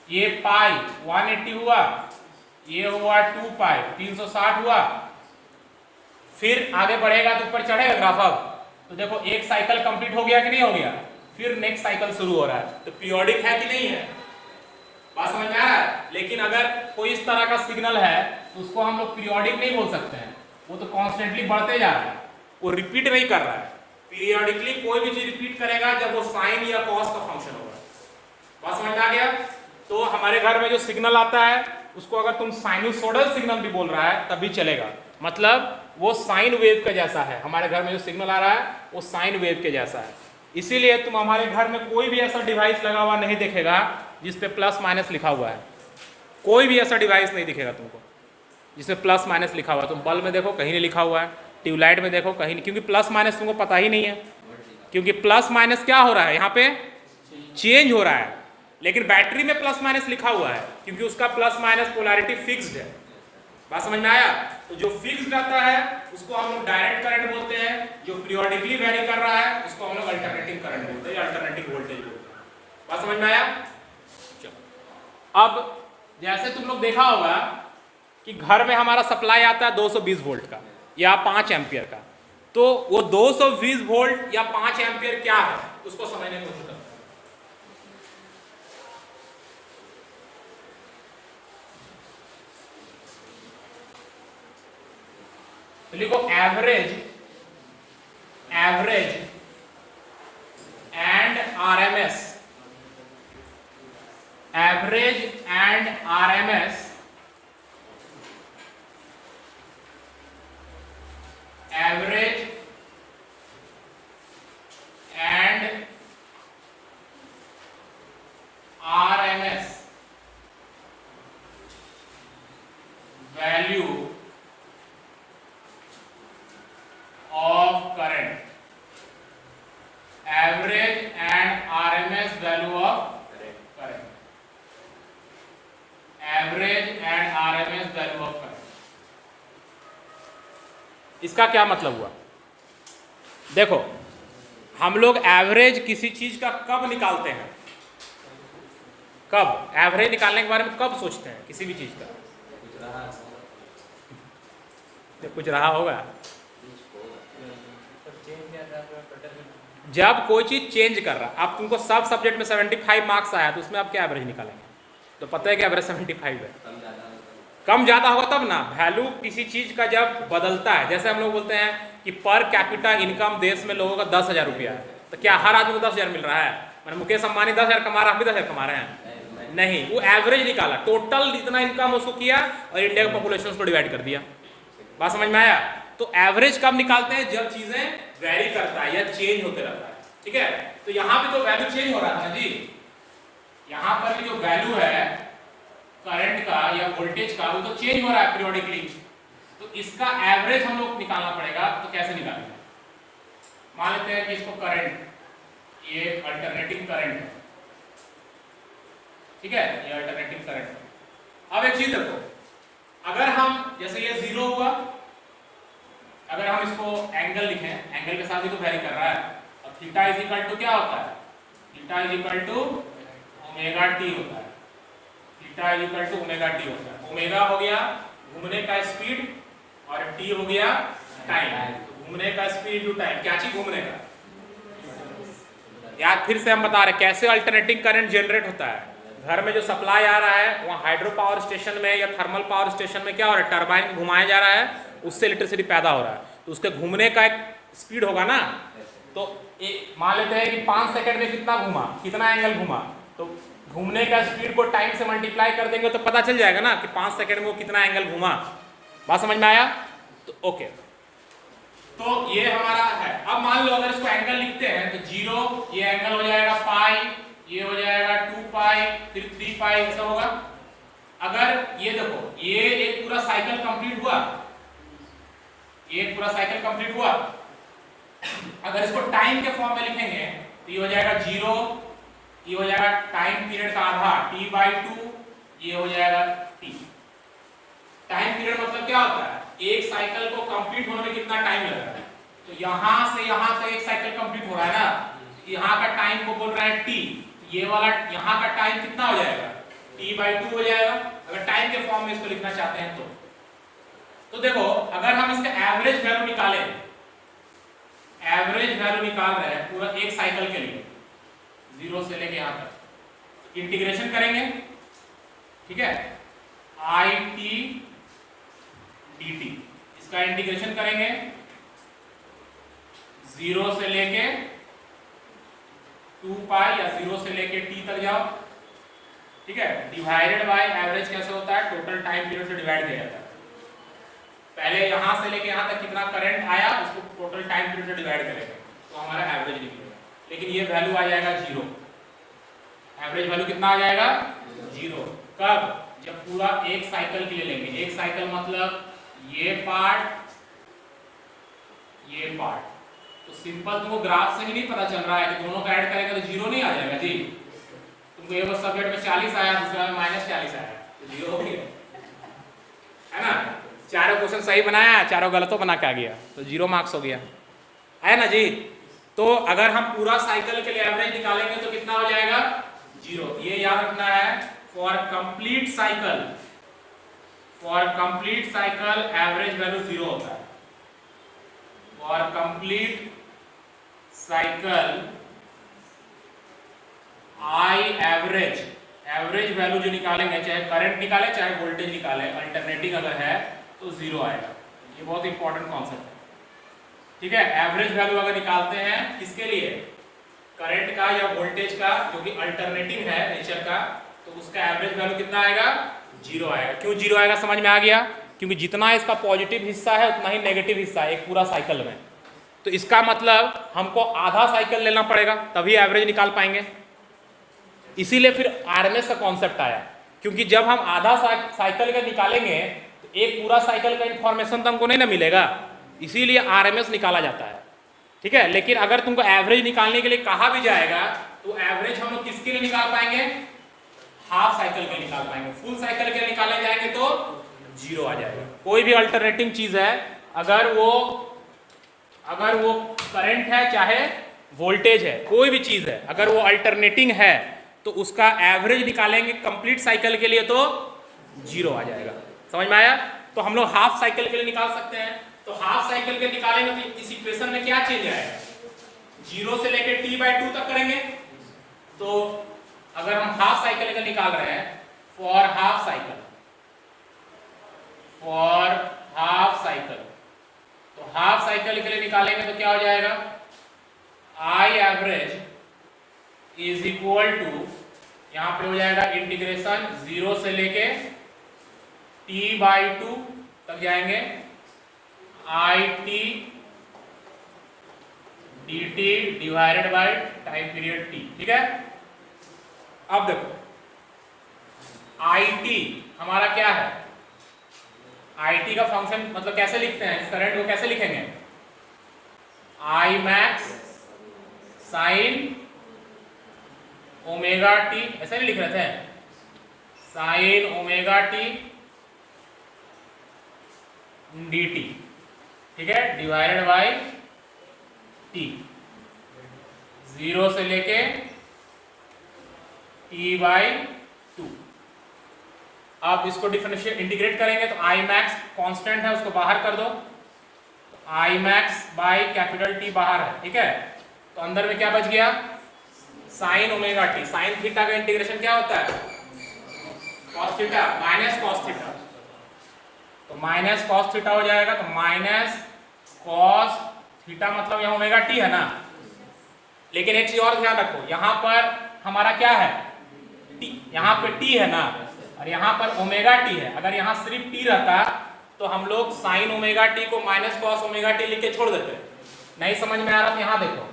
ये पाई 180 हुआ, ये हुआ 2 पाई 360 हुआ, फिर आगे बढ़ेगा तो ऊपर चढ़ेगा ग्राफ। अब तो देखो एक साइकिल कंप्लीट हो गया कि नहीं हो गया, फिर नेक्स्ट साइकिल शुरू हो रहा है। तो पीरियोडिक है कि नहीं है? बात समझ में आ रहा है? लेकिन अगर कोई इस तरह का सिग्नल है तो उसको हम लोग पीरियोडिक नहीं बोल सकते हैं। वो तो कॉन्स्टेंटली बढ़ते जा रहा है, वो रिपीट नहीं कर रहा है। पीरियोडिकली कोई भी चीज रिपीट करेगा जब वो साइन या कॉस का फंक्शन होगा। बात समझ में आ गया? तो हमारे घर में जो सिग्नल आता है उसको अगर तुम साइनोसोडल सिग्नल भी बोल रहा है तब भी चलेगा, मतलब वो साइन वेव के जैसा है। हमारे घर में जो सिग्नल आ रहा है वो साइन वेव के जैसा है। इसीलिए तुम हमारे घर में कोई भी ऐसा डिवाइस लगा हुआ नहीं दिखेगा जिसपे प्लस माइनस लिखा हुआ है। कोई भी ऐसा डिवाइस नहीं दिखेगा तुमको जिसमें प्लस माइनस लिखा हुआ है। तुम बल्ब में देखो कहीं नहीं लिखा हुआ है, ट्यूबलाइट में देखो कहीं नहीं, क्योंकि प्लस माइनस तुमको पता ही नहीं है। क्योंकि प्लस माइनस क्या हो रहा है, यहाँ पे चेंज हो रहा है। लेकिन बैटरी में प्लस माइनस लिखा हुआ है क्योंकि उसका प्लस माइनस पोलैरिटी फिक्स्ड है। बात समझ में आया? तो जो फिक्स्ड रहता है उसको हम लोग डायरेक्ट करंट बोलते हैं, जो पीरियोडिकली वेरी कर रहा है उसको हम लोग अल्टरनेटिंग करंट बोलते हैं, अल्टरनेटिंग वोल्टेज बोलते हैं। बात समझ में आया? चलो अब जैसे तुम लोग देखा होगा कि घर में हमारा सप्लाई आता है 220 वोल्ट का या 5 एम्पियर का, तो वो 220 वोल्ट या 5 एम्पियर क्या है उसको समझने की कोशिश करते हैं। तो लिखो average and RMS, average and RMS, average and RMS value of current, average and RMS value of current, average and RMS value of current। इसका क्या मतलब हुआ? देखो, हम लोग एवरेज किसी चीज का कब निकालते हैं? कब एवरेज निकालने के बारे में कब सोचते हैं किसी भी चीज का? कुछ रहा होगा, जब कोई चीज चेंज कर रहा। अब तुमको सब सब्जेक्ट में 75 मार्क्स आया तो उसमें आप क्या एवरेज निकालेंगे? तो पता है कि एवरेज 75 है, कम ज़्यादा होगा तब ना। वैल्यू किसी चीज का जब बदलता है, जैसे हम लोग बोलते हैं कि पर कैपिटा इनकम देश में लोगों का 10,000 रुपया है, तो क्या हर आदमी को 10,000 मिल रहा है? मैंने मुकेश अंबानी 10,000 कमा रहा, हम भी 10,000 कमा रहे हैं? नहीं, वो एवरेज निकाला, टोटल इतना इनकम उसको किया और इंडिया की पॉपुलेशन उसको डिवाइड कर दिया। बात समझ में आया? तो एवरेज कब निकालते हैं? जब चीजें वेरी करता है या चेंज होते रहता है। ठीक है, तो यहां भी तो वैल्यू चेंज हो रहा था ना जी। यहां पर भी जो वैल्यू है करंट का या वोल्टेज का, वो तो चेंज हो रहा है पीरियोडिकली। तो इसका एवरेज हम लोग निकालना पड़ेगा। तो कैसे निकालेंगे? मान लेते हैं कि इसको करंट, ये अल्टरनेटिंग करंट है, ठीक है, ये अल्टरनेटिंग करंट है। अब एक चीज देखो, अगर हम जैसे ये 0 हुआ, अगर हम इसको एंगल लिखें, एंगल के साथ ही तो वैरी कर रहा है। अब थीटा इज इक्वल टू क्या होता है? Theta is equal to omega T होता है। Theta is equal to omega T होता है। ओमेगा हो गया घूमने का स्पीड और टी हो गया टाइम। घूमने का स्पीड टू टाइम, क्या चीज घूमने का? यार फिर से हम बता रहे कैसे अल्टरनेटिंग करंट जनरेट होता है। घर में जो सप्लाई आ रहा है, वहाँ हाइड्रो पावर स्टेशन में या थर्मल पावर स्टेशन में क्या हो रहा है? टरबाइन घुमाया जा रहा है, उससे इलेक्ट्रिसिटी पैदा हो रहा है। तो उसके घूमने का एक स्पीड होगा ना। तो मान लेते हैं कि 5 सेकंड में कितना घूमा, कितना एंगल घूमा। तो घूमने का स्पीड को टाइम से मल्टीप्लाई कर देंगे तो पता चल जाएगा ना कि 5 सेकंड में वो कितना एंगल घूमा। बात समझ में आया? तो ओके, तो ये हमारा है। अब मान लो अगर इसको एंगल लिखते हैं तो 0, ये एंगल हो जाएगा पाई, ये हो जाएगा 2 पाई, फिर 3 पाई, ऐसा होगा। अगर ये देखो, ये एक पूरा साइकिल कंप्लीट हुआ, एक पूरा साइकिल कंप्लीट हुआ। अगर इसको टाइम के फॉर्म में लिखेंगे तो ये हो जाएगा 0, ये हो जाएगा टाइम पीरियड का आधा t/2, ये हो जाएगा t। टाइम पीरियड मतलब क्या होता है? एक साइकिल को कंप्लीट होने में कितना टाइम लग रहा है। तो यहां से यहां तक एक साइकिल कंप्लीट हो रहा है ना, यहां का टाइम को बोल रहा है t। ये वाला यहां का टाइम कितना हो जाएगा? t/2 हो जाएगा, अगर टाइम के फॉर्म में इसको लिखना चाहते हैं तो। तो देखो, अगर हम इसका एवरेज वैल्यू निकालें, एवरेज वैल्यू निकाल रहे हैं पूरा एक साइकिल के लिए 0 से लेके यहां तक, इंटीग्रेशन करेंगे, ठीक है, IT dt, इसका इंटीग्रेशन करेंगे 0 से लेके 2 पाई या 0 से लेके t तक जाओ, ठीक है। डिवाइडेड बाय एवरेज कैसे होता है? टोटल टाइम पीरियड से डिवाइड किया जाता है। पहले यहां से लेके यहां तक कितना करंट आया उसको टोटल टाइम पीरियड से डिवाइड करेंगे तो हमारा एवरेज निकलेगा। लेकिन ये वैल्यू आ जाएगा 0। एवरेज वैल्यू कितना आ जाएगा? 0। कब? जब पूरा एक साइकिल के लिए लेंगे। एक साइकिल मतलब ये पार्ट, ये पार्ट। तो सिंपल तुमको ग्राफ से ही नहीं पता चल रहा है कि दोनों का ऐड करेंगे तो 0 नहीं आ जाएगा जी। तुमको एक सब्जेक्ट में 40 आया, दूसरा में -40 आया, तो 0 हो गया, है ना। चारों क्वेश्चन सही बनाया, चारों गलतों बना के आ गया तो 0 मार्क्स हो गया, है ना जी। तो अगर हम पूरा साइकिल के लिए एवरेज निकालेंगे तो कितना हो जाएगा? 0। ये याद रखना है, for complete cycle average value 0 होता है। For complete cycle I average value जो निकालेंगे, चाहे करंट निकाले चाहे वोल्टेज निकाले, अल्टरनेटिंग अगर है तो 0 आएगा। ये बहुत इंपॉर्टेंट कॉन्सेप्ट है, ठीक है। एवरेज वैल्यू अगर निकालते हैं किसके लिए, करंट का या वोल्टेज का, जो कि अल्टरनेटिंग है नेचर का, तो उसका एवरेज वैल्यू कितना आएगा, 0 आएगा। क्यों 0 आएगा समझ में आ गया, क्योंकि जितना इसका पॉजिटिव हिस्सा है उतना ही नेगेटिव हिस्सा है एक पूरा साइकिल में। तो इसका मतलब हमको आधा साइकिल लेना पड़ेगा तभी एवरेज निकाल पाएंगे। इसीलिए फिर आरएमएस का कॉन्सेप्ट आया, क्योंकि जब हम आधा साइकिल का निकालेंगे तो एक पूरा साइकिल का इंफॉर्मेशन तो हमको नहीं ना मिलेगा, इसीलिए आरएमएस निकाला जाता है, ठीक है। लेकिन अगर तुमको एवरेज निकालने के लिए कहा भी जाएगा तो एवरेज हम लोग किसके लिए निकाल पाएंगे, हाफ साइकिल के निकाल पाएंगे। फुल साइकिल के निकाले जाएंगे तो 0 आ जाएगा। कोई भी अल्टरनेटिंग चीज है, अगर वो करंट है चाहे वोल्टेज है, कोई भी चीज है, अगर वो अल्टरनेटिंग है तो उसका एवरेज निकालेंगे कंप्लीट साइकिल के लिए तो 0 आ जाएगा। समझ में आया। तो हम लोग हाफ साइकिल के लिए निकाल सकते हैं। तो हाफ साइकिल के निकालेंगे तो इस इक्वेशन में क्या चेंज आएगा, 0 से लेकर t/2 तक करेंगे। तो अगर हम हाफ साइकिल का निकाल रहे हैं, फॉर हाफ साइकिल, तो हाफ साइकिल के लिए निकालेंगे तो क्या हो जाएगा, I average is equal to, यहां पे हो जाएगा इंटीग्रेशन 0 से लेके t/2 तक जाएंगे, IT dt divided by time period t, ठीक है। अब देखो IT हमारा क्या है, IT का फंक्शन मतलब कैसे लिखते हैं, इस करंट को कैसे लिखेंगे, I max sign omega T, ऐसा नहीं लिख रहे थे, साइन ओमेगा टी dt, ठीक है, डिवाइडेड बाय t, 0 से लेके t/2। अब इसको डिफरेंशिएट इंटीग्रेट करेंगे तो आई मैक्स कांस्टेंट है, उसको बाहर कर दो, I max by capital T बाहर है, ठीक है। तो अंदर में क्या बच गया, sign omega T, sine theta का इंटीग्रेशन क्या होता है, cos theta minus cos theta, तो माइनस कॉस थीटा हो जाएगा। तो माइनस कॉस थीटा मतलब यहाँ ओमेगा टी है ना, लेकिन एक चीज और ध्यान रखो, यहाँ पर हमारा क्या है टी, यहाँ पे टी है ना, और यहाँ पर ओमेगा टी है। अगर यहाँ सिर्फ टी रहता तो हम लोग साइन ओमेगा टी को माइनस कॉस ओमेगा टी लिख के छोड़ देते। नहीं समझ में आ रहा तो यहाँ देखो,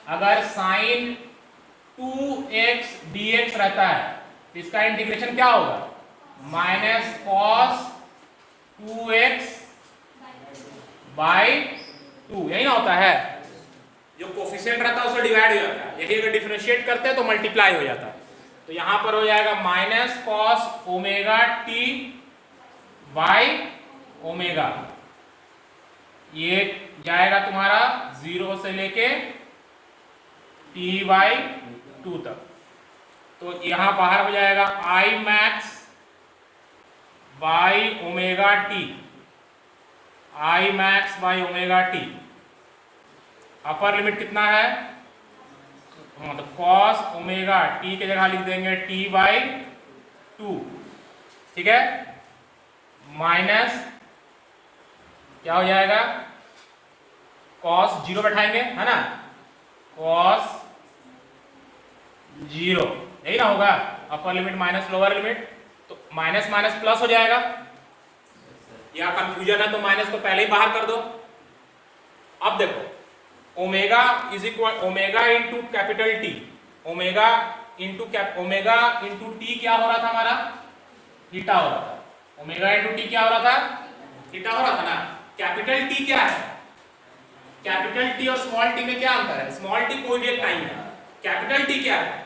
अगर साइन 2x dx रहता है तो इसका इंटीग्रेशन क्या होगा, माइनस कॉस 2x बाय 2, यही ना होता है, जो कोफिशिएंट रहता है उससे डिवाइड हो जाता है, यही अगर डिफरेंशिएट करते हैं तो मल्टीप्लाई हो जाता है। तो यहां पर हो जाएगा minus cos omega T by omega, ये जाएगा तुम्हारा 0 से लेके t/2 तक। तो यहां बाहर हो जाएगा I max by omega T, I max by omega T, upper limit कितना है, तो कॉस ओमेगा टी के जगह लिख देंगे t/2, ठीक है, माइनस क्या हो जाएगा, कॉस 0 बैठाएंगे है ना, कॉस 0, यही ना होगा, upper limit minus lower limit, तो माइनस माइनस प्लस हो जाएगा, या कंफ्यूजन है तो माइनस को पहले ही बाहर कर दो। अब देखो omega is equal omega into capital T, omega into T क्या हो रहा था हमारा, थीटा हो रहा था, ओमेगा इंटू टी क्या हो रहा था, थीटा हो रहा था ना। कैपिटल टी क्या है, कैपिटल टी और स्मॉल टी में क्या अंतर है, स्मॉल टी कोई भी एक टाइम है, कैपिटल टी क्या है,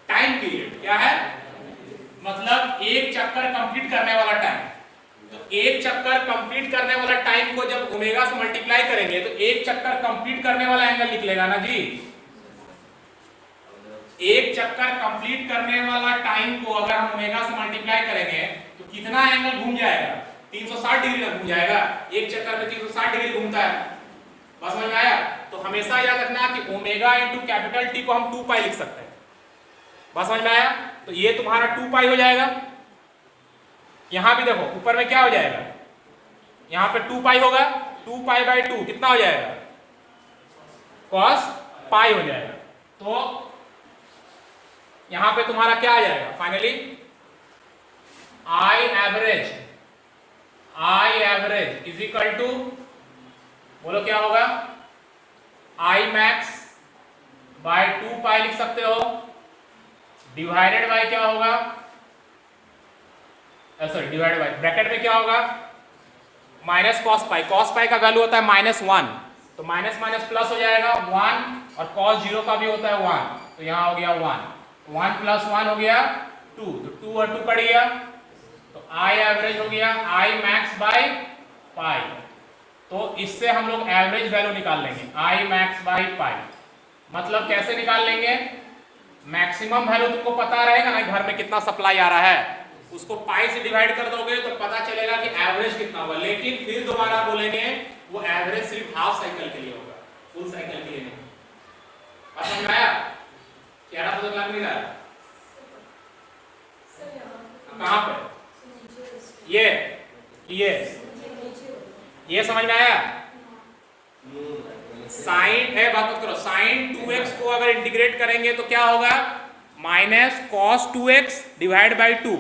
टाइम पीरियड, क्या है मतलब एक चक्कर कंप्लीट करने वाला टाइम। तो एक चक्कर कंप्लीट करने वाला टाइम को जब ओमेगा से मल्टीप्लाई करेंगे तो एक चक्कर कंप्लीट करने वाला एंगल निकलेगा ना जी, एक चक्कर कंप्लीट करने वाला टाइम को अगर हम ओमेगा से मल्टीप्लाई करेंगे तो कितना एंगल घूम जाएगा? 360 डिग्री ना घूम जाएगा। एक चक्कर में 360 डिग्री घूमता है। बस समझ में आया? तो हमेशा याद रखना कि ओमेगा इंटू कैपिटल टी को हम 2 पाई लिख सकते हैं। बस समझ में आया? तो ये तुम्हारा 2 पाई हो जाएगा। यहां भी देखो ऊपर में क्या हो जाएगा, यहां पे 2 पाई होगा, 2 पाई बाई 2 कितना हो जाएगा? cos पाई हो जाएगा। तो यहां पे तुम्हारा क्या आ जाएगा finally? I average is equal to, बोलो क्या होगा? आई मैक्स बाय 2 पाई लिख सकते हो, डिवाइडेड बाय क्या होगा? सॉरी डिवाइडेड बाय ब्रैकेट में क्या होगा? Minus cos pi. Cos pi का वैल्यू होता है -1, तो माइनस माइनस प्लस हो जाएगा 1, और कॉस 0 का भी होता है 1, तो यहां हो गया 1 प्लस 1 हो गया 2, तो 2 और 2 कट गया, तो आई एवरेज हो गया आई मैक्स बाय पाई। तो इससे हम लोग एवरेज वैल्यू निकाल लेंगे, आई मैक्स बाय पाई। मतलब कैसे निकाल लेंगे? मैक्सिमम वैल्यू तुमको पता रहेगा ना घर में कितना सप्लाई आ रहा है, उसको पाई से डिवाइड कर दोगे तो पता चलेगा कि एवरेज कितना होगा। लेकिन फिर दोबारा बोलेंगे वो एवरेज सिर्फ हाफ साइकिल के लिए होगा, फुल साइकिल के लिए नहीं। बात समझ आया? क्या रहा तो लग नहीं रहा? कहां पे? ये समझ में आया? साइन है, बात मत करो। साइन 2x को अगर इंटीग्रेट करेंगे तो क्या होगा? Minus cos 2x divide by 2।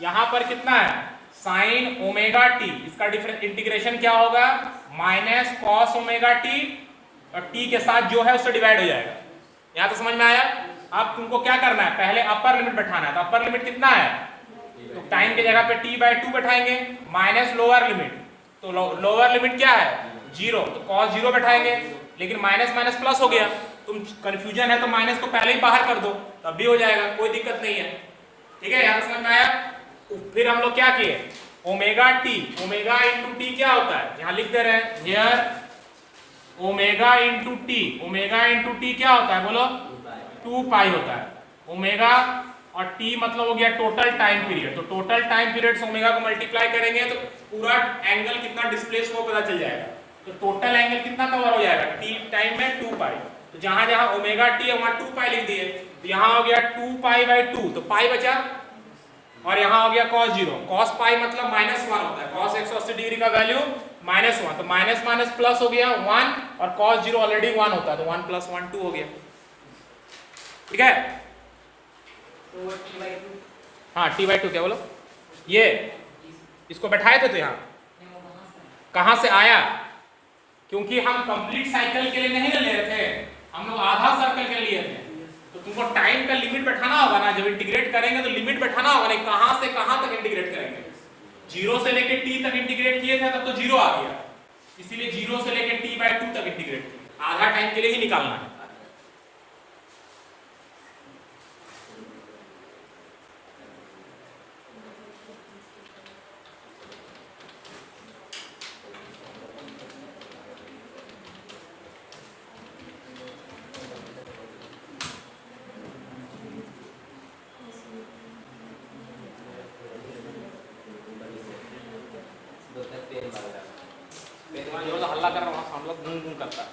यहां पर कितना है? साइन ओमेगा टी, इसका डिफरेंस इंटीग्रेशन क्या होगा? माइनस कॉस ओमेगा टी, और टी के साथ जो है उससे डिवाइड हो जाएगा। यहां तो समझ में आया? अब तुमको क्या करना है? पहले अपर लिमिट बैठाना है। तो अपर लिमिट कितना है? तो टाइम की जगह पे t बाई 2 बैठाएंगे, माइनस लोअर लिमिट, तो लोअर लिमिट क्या है? 0, तो cos 0 बैठाएंगे। लेकिन माइनस माइनस प्लस हो गया, तुम कंफ्यूजन है तो माइनस को पहले ही बाहर कर दो, तब भी हो जाएगा, कोई दिक्कत नहीं है। ठीक है, यहां समझ में आया? फिर हम लोग क्या किए? Omega T, omega into T क्या होता है? यहां लिख दे रहे हैं here omega into T. Omega into T क्या होता है बोलो? 2 पाई होता है। ओमेगा और टी मतलब हो गया टोटल टाइम पीरियड। तो टोटल टाइम पीरियड से ओमेगा को मल्टीप्लाई करेंगे तो पूरा एंगल कितना डिस्प्लेस हुआ पता चल जाएगा। तो टोटल एंगल कितना कवर हो जाएगा? टी टाइम में 2 पाई। तो जहां जहां ओमेगा टी है वहां 2 पाई लिख दिए, तो यहां हो गया 2 पाई बाई 2, तो पाई बचा, और यहां हो गया cos 0। cos पाई मतलब -1 होता है, cos 180 डिग्री का वैल्यू -1, तो माइनस माइनस प्लस हो गया 1, और cos 0 ऑलरेडी 1 होता है, तो 1 + 1 2 हो गया। ठीक है, हाँ t/2 क्या बोलो? ये इसको बैठाए थे तो यहाँ कहां से आया? क्योंकि हम कंप्लीट साइकिल के लिए नहीं ले रहे थे, हम लोग आधा सर्कल के लिए थे। तो तुमको टाइम का लिमिट बैठाना होगा ना, जब इंटीग्रेट करेंगे तो लिमिट बैठाना होगा नहीं, कहां से कहां तक इंटीग्रेट करेंगे। 0 से लेके t तक इंटीग्रेट किए थे तब तो 0 आ गया, इसीलिए 0 से लेके t/2 तक इंटीग्रेट किए, आधा टाइम के लिए ही निकालना है। हल्ला कर रहा हूँ, हम लोग घूम घूम करता है।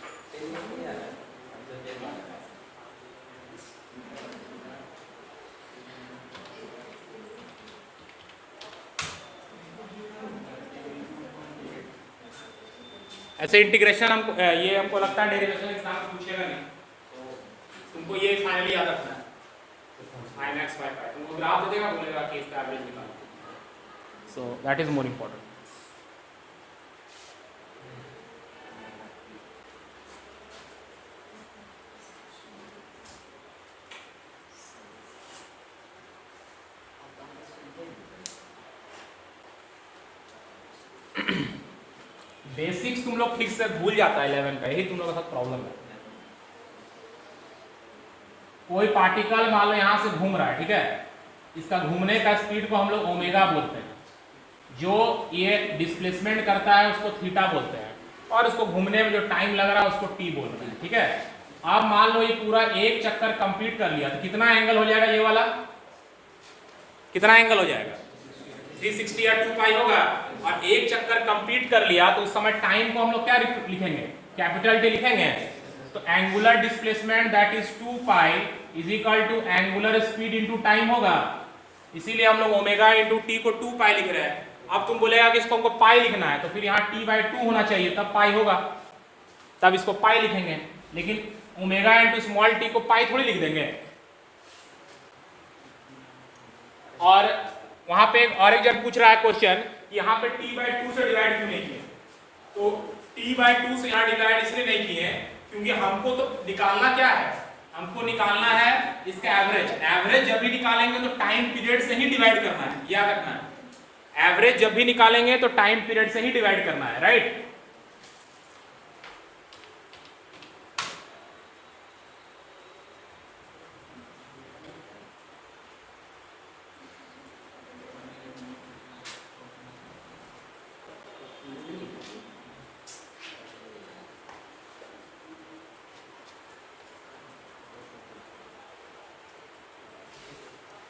ऐसे इंटीग्रेशन हमको ये हमको लगता है डेरिवेशन एग्जाम में पूछेगा नहीं, तो तुमको ये फाइनली याद रखना है। sin x by pi तुमको ग्राफ दे देगा, बोलेगा कि इसका एवरेज निकालो, so that is more important. Basics तुम लोग ठीक से भूल जाता है 11 का, यही तुम लोगों के साथ प्रॉब्लम है। कोई पार्टिकल मान लो यहां से घूम रहा है, ठीक है, इसका घूमने का स्पीड को हम लोग ओमेगा बोलते हैं, जो ये डिस्प्लेसमेंट करता है उसको थीटा बोलते हैं, और उसको घूमने में जो टाइम लग रहा है उसको टी बोलते हैं। ठीक है, अब मान लो ये पूरा एक चक्कर कंप्लीट कर लिया तो कितना एंगल हो जाएगा, ये वाला कितना एंगल हो जाएगा, 360 या 2 पाई होगा। और एक चक्कर कंप्लीट कर लिया तो उस समय टाइम को हम लोग क्या लिखेंगे, कैपिटल टी लिखेंगे। तो angular displacement that is 2 pi is equal to angular speed into time होगा। इसीलिए हम लोग ओमेगा इंटू टी को 2 पाई लिख रहे हैं। अब तुम बोलेगा कि इसको हमको पाई लिखना है तो फिर यहाँ t/2 होना चाहिए तब पाई होगा, तब इसको पाई लिखेंगे। लेकिन ओमेगा इंटू स्मॉल टी को पाई थोड़ी लिख देंगे। और वहां पे और एक जन पूछ रहा है क्वेश्चन कि यहाँ पे t/2 से डिवाइड क्यों नहीं किए। तो t/2 से यहाँ डिवाइड इसलिए नहीं किए क्योंकि हमको तो निकालना क्या है, हमको निकालना है इसका एवरेज। एवरेज जब भी निकालेंगे तो टाइम पीरियड से ही डिवाइड करना है, याद रखना है। एवरेज जब भी निकालेंगे तो टाइम पीरियड से ही डिवाइड करना है, राइट।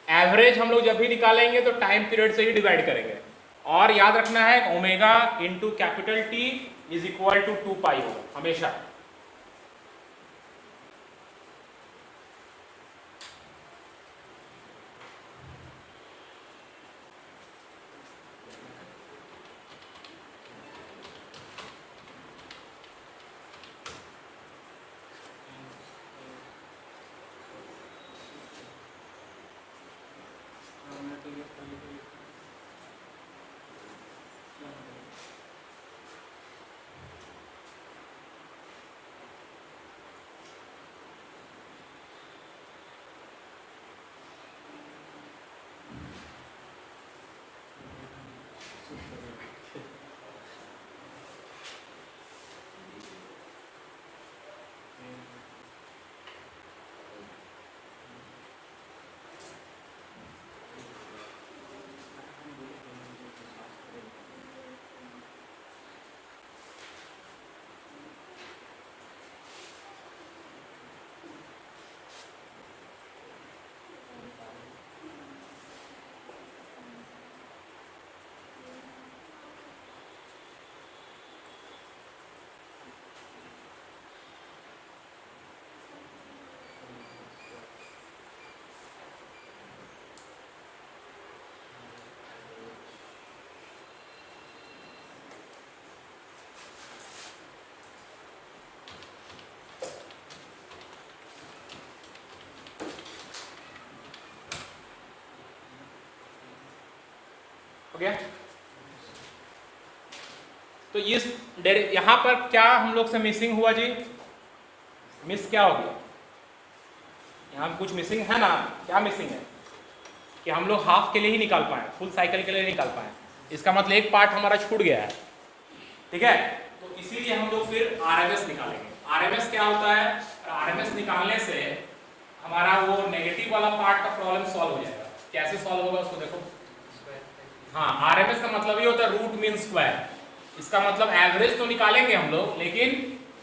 एवरेज हम लोग जब भी निकालेंगे तो टाइम पीरियड से ही डिवाइड करेंगे। और याद रखना है omega into capital T is equal to 2 pi होगा हमेशा। हो गया। तो इस यहां पर क्या हम लोग से मिसिंग हुआ जी, मिस क्या हो गया, यहां कुछ मिसिंग है ना। क्या मिसिंग है कि हम लोग हाफ के लिए ही निकाल पाए, फुल साइकिल के लिए नहीं निकाल पाए। इसका मतलब एक पार्ट हमारा छूट गया है, ठीक है। तो इसीलिए हम लोग फिर आरएमएस निकालेंगे। आरएमएस क्या होता है, आरएमएस निकालने से हमारा वो नेगेटिव वाला पार्ट का प्रॉब्लम सॉल्व हो जाएगा। कैसे सॉल्व होगा उसको देखो। हाँ, आरएमएस का मतलब ये होता है रूट मीन स्क्वायर। इसका मतलब एवरेज तो निकालेंगे हम लोग लेकिन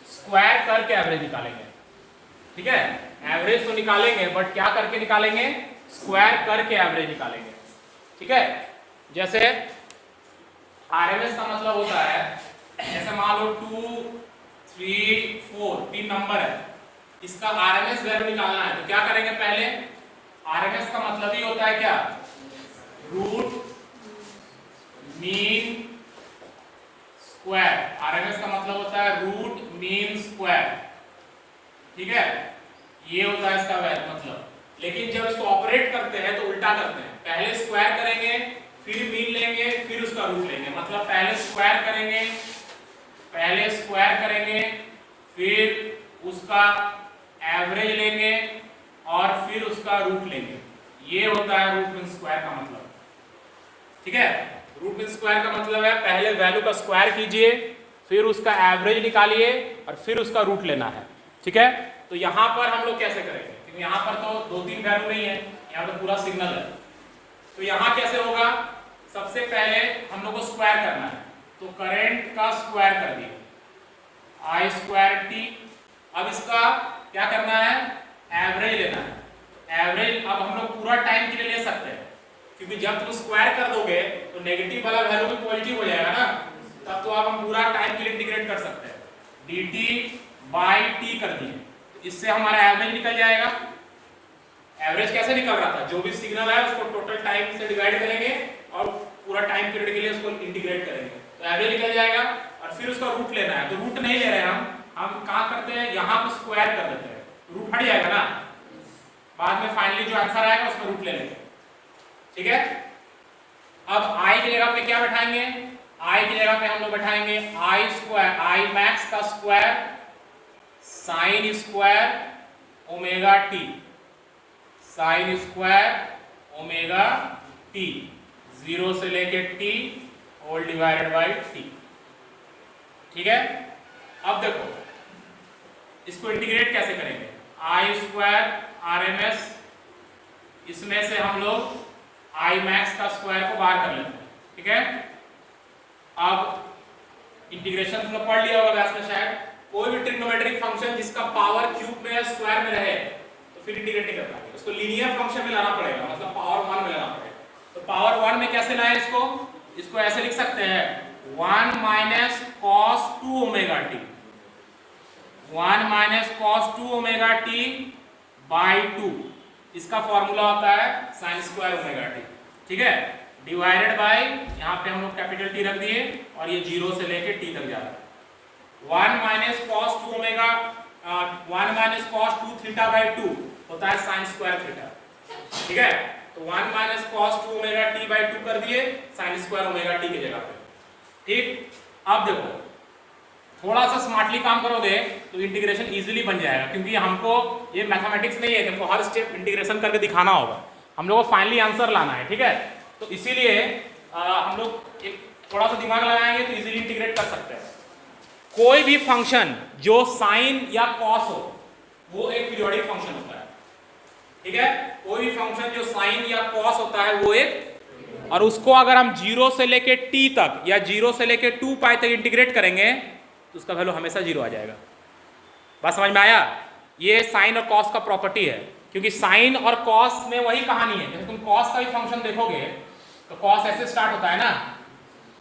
स्क्वायर करके एवरेज निकालेंगे, ठीक है। एवरेज तो निकालेंगे बट क्या करके निकालेंगे, स्क्वायर करके एवरेज निकालेंगे, ठीक है। जैसे आरएमएस का मतलब होता है, जैसे मान लो 2, 3, 4 तीन नंबर है, इसका आरएमएस वैल्यू निकालना है तो क्या करेंगे, पहले आरएमएस का मतलब ही होता है क्या, रूट मीन स्क्वायर। आरएमएस का मतलब होता है रूट मीन स्क्वायर, ठीक है। ये होता है इसका मतलब। लेकिन जब इसको ऑपरेट करते हैं तो उल्टा करते हैं, पहले स्क्वायर करेंगे फिर मीन लेंगे फिर उसका रूट लेंगे। मतलब पहले स्क्वायर करेंगे फिर उसका एवरेज लेंगे और फिर उसका रूट लेंगे। ये होता है रूट मीन स्क्वायर का मतलब, ठीक है। रूट मीन स्क्वायर का मतलब है पहले वैल्यू का स्क्वायर कीजिए फिर उसका एवरेज निकालिए और फिर उसका रूट लेना है, ठीक है। तो यहाँ पर हम लोग कैसे करेंगे, क्योंकि यहाँ पर तो 2-3 वैल्यू नहीं है, यहाँ तो पूरा सिग्नल है। तो यहाँ कैसे होगा, सबसे पहले हम लोग को स्क्वायर करना है तो करंट का स्क्वायर कर दिए I स्क्वायर टी। अब इसका क्या करना है, एवरेज लेना है। एवरेज अब हम लोग पूरा टाइम के लिए ले सकते हैं, क्योंकि जब तुम स्क्वायर कर दोगे तो नेगेटिव वाला वैल्यू भी पॉजिटिव हो जाएगा ना, तब तो आप हम पूरा टाइम के लिए इंटीग्रेट कर सकते हैं। dt बाई टी कर दिए, इससे हमारा एवरेज निकल जाएगा। एवरेज कैसे निकल रहा था, जो भी सिग्नल है उसको टोटल टाइम से डिवाइड करेंगे और पूरा टाइम पीरियड के लिए उसको इंटीग्रेट करेंगे, तो एवरेज निकल जाएगा। और फिर उसका रूट लेना है, तो रूट नहीं ले रहे हैं हम कहाँ करते हैं, यहाँ पे स्क्वायर कर देते हैं, रूट हट जाएगा ना, बाद में फाइनली जो आंसर आएगा उसका रूट ले लेंगे। ठीक है, अब i की जगह पे क्या बैठाएंगे, i की जगह पे हम लोग बैठाएंगे i स्क्वायर, i मैक्स का square sine square omega T, sine square omega T, 0 से लेके t whole divided by t। ठीक है, अब देखो इसको इंटीग्रेट कैसे करेंगे, i स्क्वायर RMS, इसमें से हम लोग i मैक्स का स्क्वायर को बाहर कर लेते हैं। ठीक है, अब इंटीग्रेशन तुमने पढ़ लिया होगा वैसे शायद, कोई भी ट्रिग्नोमेट्रिक फंक्शन जिसका पावर क्यूब में या स्क्वायर में रहे तो फिर इंटीग्रेट नहीं कर पाएंगे, उसको लीनियर फंक्शन में लाना पड़ेगा, मतलब पावर 1 में लाना पड़ेगा। तो पावर 1 में कैसे लाए इसको ऐसे लिख सकते हैं 1 minus cos 2 omega T, 1 minus cos 2 omega T by 2, इसका फॉर्मूला होता है साइन स्क्वायर ओमेगा टी। ठीक है, डिवाइडेड बाय, यहाँ पे हम लोग कैपिटल टी रख दिए और ये 0 से लेके टी तक जा रहा है। 1 minus cos 2 omega 1 minus cos 2 theta by 2 होता है साइन स्क्वायर थीटा। ठीक है, तो 1 minus cos 2 omega T by 2 कर दिए साइन स्क्वायर ओमेगा टी की जगह पे। ठीक, अब देखो थोड़ा सा स्मार्टली काम करोगे तो इंटीग्रेशन इजीली बन जाएगा, क्योंकि हमको ये मैथमेटिक्स नहीं है, हमको हर स्टेप इंटीग्रेशन करके दिखाना होगा, हम लोग को फाइनली आंसर लाना है। ठीक है, तो इसीलिए हम लोग एक थोड़ा सा दिमाग लगाएंगे तो इजीली इंटीग्रेट कर सकते हैं। कोई भी फंक्शन जो साइन या कॉस हो वो एक पीरियोडिक फंक्शन होता है। ठीक है, कोई भी फंक्शन जो साइन या कॉस होता है वो एक, और उसको अगर हम 0 से लेके t तक या 0 से लेके 2 पाई तक इंटीग्रेट करेंगे तो उसका वैल्यू हमेशा 0 आ जाएगा। बात समझ में आया, ये साइन और कॉस का प्रॉपर्टी है, क्योंकि साइन और कॉस में वही कहानी है, जैसे तुम कॉस का भी फंक्शन देखोगे तो कॉस ऐसे स्टार्ट होता है ना,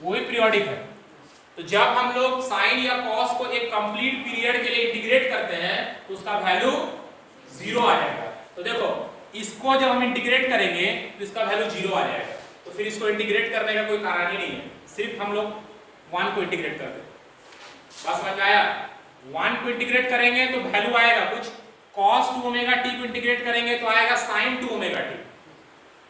वही पीरियोडिक है। तो जब हम लोग साइन या कॉस को एक कंप्लीट पीरियड के लिए इंटीग्रेट करते हैं तो उसका वैल्यू 0 आ जाएगा। तो देखो इसको जब हम इंटीग्रेट करेंगे तो इसका वैल्यू 0 आ जाएगा, तो फिर इसको इंटीग्रेट करने का कोई कारण ही नहीं है, सिर्फ हम लोग 1 को इंटीग्रेट कर दें। बस समझ आया, 1 को इंटीग्रेट करेंगे तो वैल्यू आएगा कुछ, cos 2 ओमेगा t को इंटीग्रेट करेंगे तो आएगा sin 2 ओमेगा t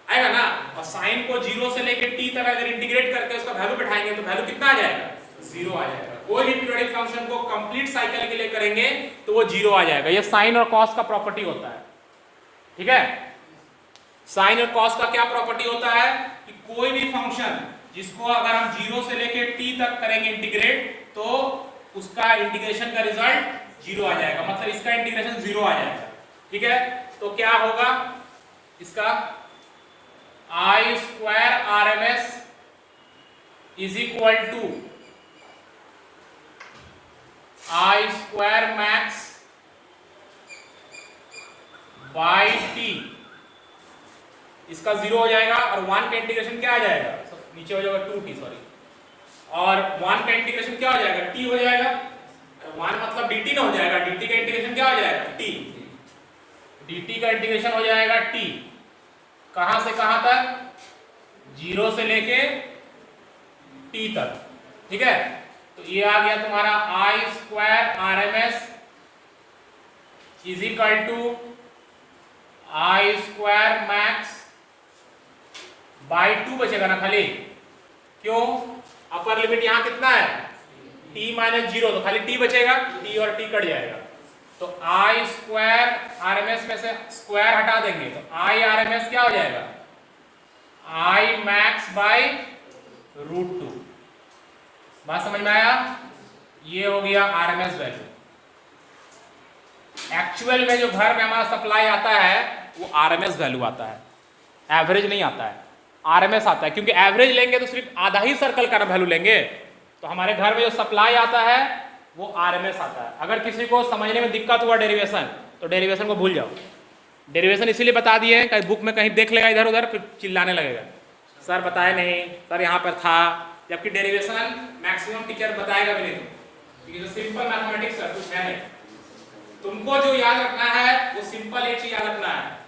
आएगा ना, और sin को 0 से लेकर t तक अगर इंटीग्रेट करके उसका वैल्यू बैठाएंगे तो वैल्यू कितना आ जाएगा, 0 आ जाएगा। कोई भी पीरियोडिक फंक्शन को कंप्लीट साइकिल के लिए करेंगे तो वो 0 आ जाएगा, ये sin और cos का प्रॉपर्टी होता है। ठीक है, sin और cos का क्या प्रॉपर्टी होता है कि कोई भी फंक्शन जिसको अगर हम 0 से लेकर t तक करेंगे इंटीग्रेट तो उसका इंटीग्रेशन का रिजल्ट 0 आ जाएगा, मतलब इसका इंटीग्रेशन 0 आ जाएगा। ठीक है, तो क्या होगा इसका, i square RMS is equal to i square max by t, इसका 0 हो जाएगा और 1 का इंटीग्रेशन क्या आ जाएगा, नीचे हो जाएगा 2t, सॉरी, और 1 का इंटीग्रेशन क्या हो जाएगा, t हो जाएगा, 1 मतलब dt ना हो जाएगा, dt का इंटीग्रेशन क्या हो जाएगा, t, dt का इंटीग्रेशन हो जाएगा t, कहां से कहां तक, 0 से लेके t तक। ठीक है, तो ये आ गया तुम्हारा i square RMS is equal to i square max by 2 बचेगा ना खाली, क्यों, अपर लिमिट यहाँ कितना है t माइनस 0, तो खाली t बचेगा, t और t कट जाएगा, तो i स्क्वायर RMS में से स्क्वायर हटा देंगे तो i RMS क्या हो जाएगा, i मैक्स बाई √2। बात समझ में आया, ये हो गया RMS वैल्यू। एक्चुअल में जो घर में हमारा सप्लाई आता है वो RMS वैल्यू आता है, एवरेज नहीं आता है, RMS आता है, क्योंकि एवरेज लेंगे तो सिर्फ आधा ही सर्कल का वैल्यू लेंगे, तो हमारे घर में जो सप्लाई आता है वो RMS आता है। अगर किसी को समझने में दिक्कत हुआ डेरिवेशन तो डेरिवेशन को भूल जाओ। डेरिवेशन इसीलिए बता दिए कि बुक में कहीं देख लेगा इधर उधर फिर चिल्लाने लगेगा, सर बताए नहीं, सर यहाँ पर था, जबकि डेरिवेशन मैक्सिमम टीचर बताएगा भी नहीं क्योंकि जो सिंपल मैथमेटिक्स है कुछ है नहीं। तुमको जो याद रखना है वो सिंपल एक चीज याद रखना है,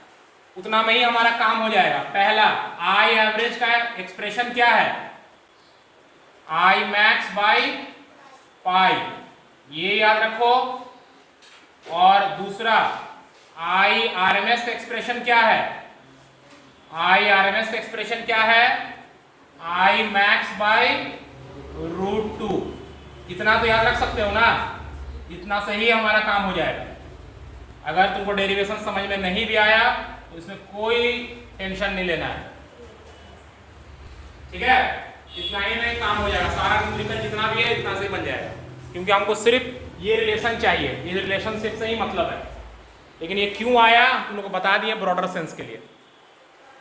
उतना में ही हमारा काम हो जाएगा। पहला आई एवरेज का एक्सप्रेशन क्या है, आई मैक्स बाई पाई, ये याद रखो। और दूसरा आई आरएमएस का एक्सप्रेशन क्या है, आई आरएमएस का एक्सप्रेशन क्या है, आई मैक्स बाई रूट 2। इतना तो याद रख सकते हो ना, इतना से ही हमारा काम हो जाएगा। अगर तुमको डेरिवेशन समझ में नहीं भी आया तो इसमें कोई टेंशन नहीं लेना है, ठीक है। इतना ही नहीं काम हो जाएगा, सारा न्यूमेरिकल जितना भी है इतना से ही बन जाएगा, क्योंकि हमको सिर्फ ये रिलेशन चाहिए, ये रिलेशनशिप से ही मतलब है। लेकिन ये क्यों आया तुम लोग को बता दिए ब्रॉडर सेंस के लिए।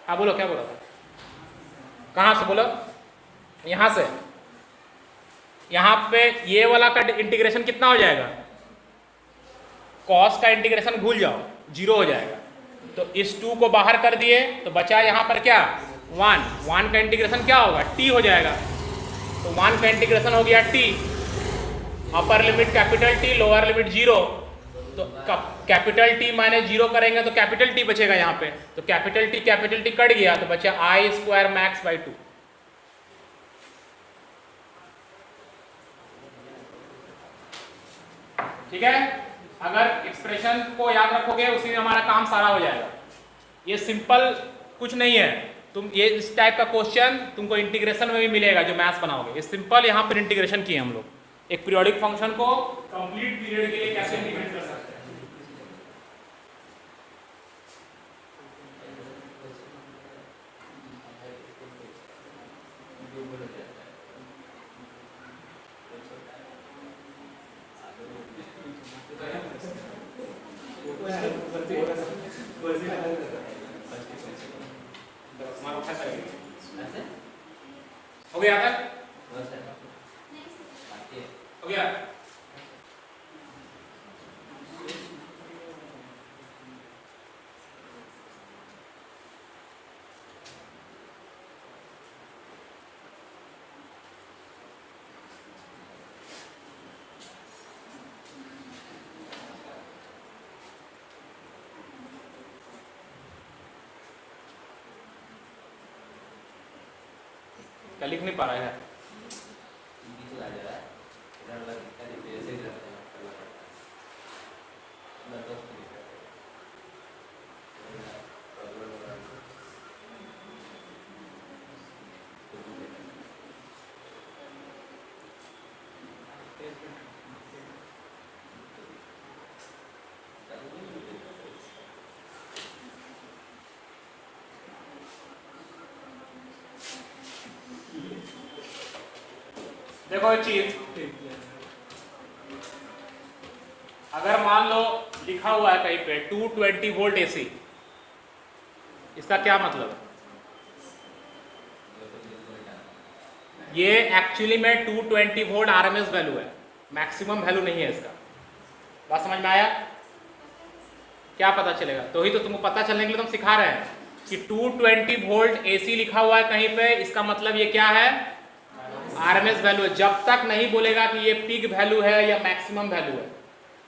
हाँ बोलो, क्या बोला था, कहाँ से बोलो, यहाँ से। यहाँ पे ये वाला का इंटीग्रेशन कितना हो जाएगा, कॉस का इंटीग्रेशन भूल जाओ, 0 हो जाएगा। तो इस 2 को बाहर कर दिए तो बचा यहाँ पर क्या 1 का इंटीग्रेशन क्या होगा t हो जाएगा। तो 1 का इंटीग्रेशन हो गया t, upper limit capital T, lower limit 0। तो कैपिटल T माइनस 0 करेंगे तो कैपिटल T बचेगा यहाँ पे, तो कैपिटल T कट गया तो बचा आई स्क्वायर मैक्स बाई 2। ठीक है, अगर एक्सप्रेशन को याद रखोगे उसी में हमारा काम सारा हो जाएगा। ये सिंपल कुछ नहीं है, तुम ये इस टाइप का क्वेश्चन तुमको इंटीग्रेशन में भी मिलेगा जो मैथ्स बनाओगे। ये सिंपल यहाँ पर इंटीग्रेशन किए हम लोग, एक पीरियोडिक फंक्शन को कंप्लीट पीरियड के लिए कैसे इंटीग्रेट कर सकते हैं। हो गया तक? हो गया? क्या लिख नहीं पा रहा है? देखो एक चीज, अगर मान लो लिखा हुआ है कहीं पे 220 वोल्ट एसी, इसका क्या मतलब है? ये एक्चुअली में 220 वोल्ट आरएमएस वैल्यू है, मैक्सिमम वैल्यू नहीं है इसका। बात समझ में आया? क्या पता चलेगा? तो ही तो तुमको पता चलने के लिए तुम सिखा रहे हैं कि 220 वोल्ट एसी लिखा हुआ है कहीं पे, इसका मतलब ये क्या है, आरएमएस वैल्यू है। जब तक नहीं बोलेगा कि ये पीक वैल्यू है या मैक्सिमम वैल्यू है,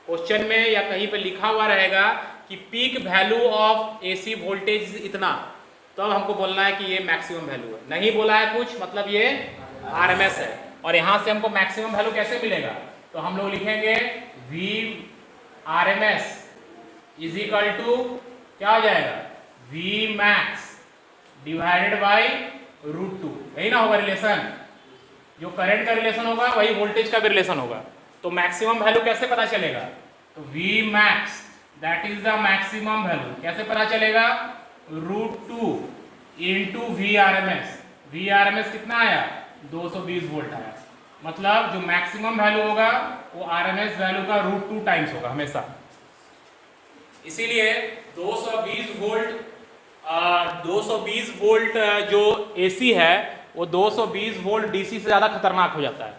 क्वेश्चन में या कहीं पे लिखा हुआ रहेगा कि peak value of AC voltage इतना, तो अब हमको बोलना है कि ये मैक्सिमम वैल्यू है। नहीं बोला है कुछ, मतलब ये आरएमएस है। और यहाँ से हमको मैक्सिमम वैल्यू कैसे मिलेगा, तो हम लोग लिखेंगे V RMS is equal to क्या हो जाएगा, V max divided by root 2। यही ना होगा रिलेशन, जो करंट का रिलेशन होगा वही वोल्टेज का भी रिलेशन होगा। तो मैक्सिमम वैल्यू कैसे पता चलेगा, तो V max that is the maximum value कैसे पता चलेगा, root 2 into V RMS. V RMS कितना आया, 220 वोल्ट आया। मतलब जो मैक्सिमम वैल्यू होगा वो आरएमएस वैल्यू का रूट 2 टाइम्स होगा हमेशा। इसीलिए 220 वोल्ट जो एसी है वो 220 वोल्ट डीसी से ज़्यादा खतरनाक हो जाता है,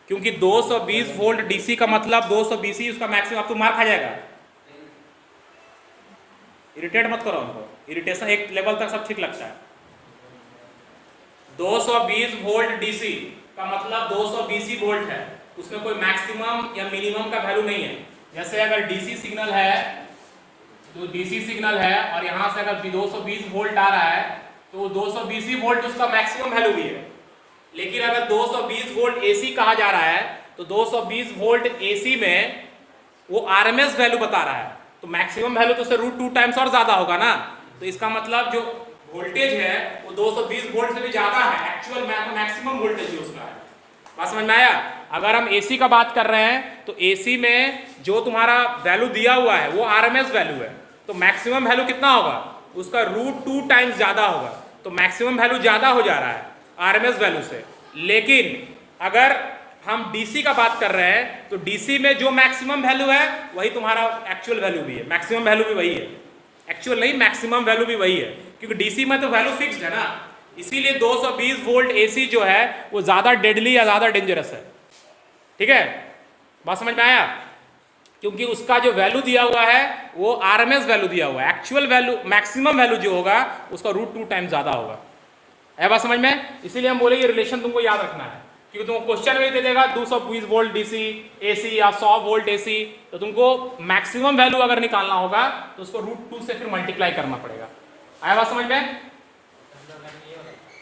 क्योंकि 220 वोल्ट डीसी का मतलब 220 ही उसका मैक्सिमम। अब तो मार खा जाएगा, इरिटेट मत करो उनको, इरिटेशन एक लेवल तक सब ठीक लगता है। 220 वोल्ट डीसी का मतलब 220 वोल्ट है, उसमें कोई मैक्सिमम या मिनिमम का वैल्यू नहीं है। जैसे अगर डीसी सिग्नल है, जो डीसी सिग्नल है और यहाँ से अगर 220 वोल्ट आ रहा है तो 220 वोल्ट उसका मैक्सिमम वैल्यू भी है। लेकिन अगर 220 वोल्ट एसी कहा जा रहा है तो 220 वोल्ट एसी में वो आरएमएस वैल्यू बता रहा है, तो मैक्सिमम वैल्यू तो उससे √2 टाइम्स और ज्यादा होगा ना। तो इसका मतलब जो वोल्टेज है वो 220 वोल्ट से भी ज्यादा है, एक्चुअल मैक्सिमम वोल्टेज ही उसका है। बात समझ में आया? अगर हम एसी का बात कर रहे हैं तो एसी में जो तुम्हारा वैल्यू दिया हुआ है वो आरएमएस वैल्यू है, तो मैक्सिमम वैल्यू कितना होगा? उसका √2 टाइम्स ज्यादा होगा, तो मैक्सिमम वैल्यू ज्यादा हो जा रहा है आरएमएस वैल्यू से। लेकिन अगर हम डीसी का बात कर रहे हैं तो डीसी में जो मैक्सिमम वैल्यू है वही तुम्हारा एक्चुअल वैल्यू भी है, मैक्सिमम वैल्यू भी वही है, एक्चुअल नहीं मैक्सिमम वैल्यू भी वही है, क्योंकि डीसी में तो वैल्यू फिक्स्ड है ना। इसीलिए 220 वोल्ट एसी जो है वो ज्यादा डेडली या ज्यादा डेंजरस है। ठीक है, बात समझ में आया? क्योंकि उसका जो वैल्यू दिया हुआ है वो आरएमएस वैल्यू दिया हुआ है, एक्चुअल वैल्यू मैक्सिमम वैल्यू जो होगा उसका √2 टाइम्स ज्यादा होगा। है बात समझ में? इसीलिए हम बोले ये रिलेशन तुमको याद रखना है, क्योंकि तुमको क्वेश्चन में दे देगा 220 वोल्ट डीसी एसी या 100 वोल्ट एसी, तो तुमको मैक्सिमम वैल्यू अगर निकालना होगा तो उसको √2 से फिर मल्टीप्लाई करना पड़ेगा। आया बात समझ में?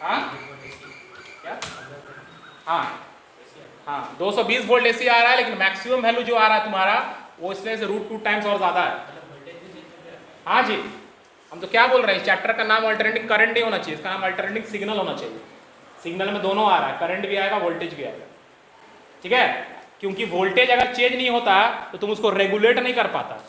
हाँ क्या? हाँ 220 वोल्ट एसी आ रहा है, लेकिन मैक्सिमम वैल्यू जो आ रहा है तुम्हारा वो इसमें से √2 टाइम्स और ज्यादा है। हाँ जी, हम तो क्या बोल रहे हैं, चैप्टर का नाम अल्टरनेटिंग करंट नहीं होना चाहिए, इसका नाम अल्टरनेटिंग सिग्नल होना चाहिए। सिग्नल में दोनों आ रहा है, करंट भी आएगा वोल्टेज भी आएगा। ठीक है, क्योंकि वोल्टेज अगर चेंज नहीं होता तो तुम उसको रेगुलेट नहीं कर पाता।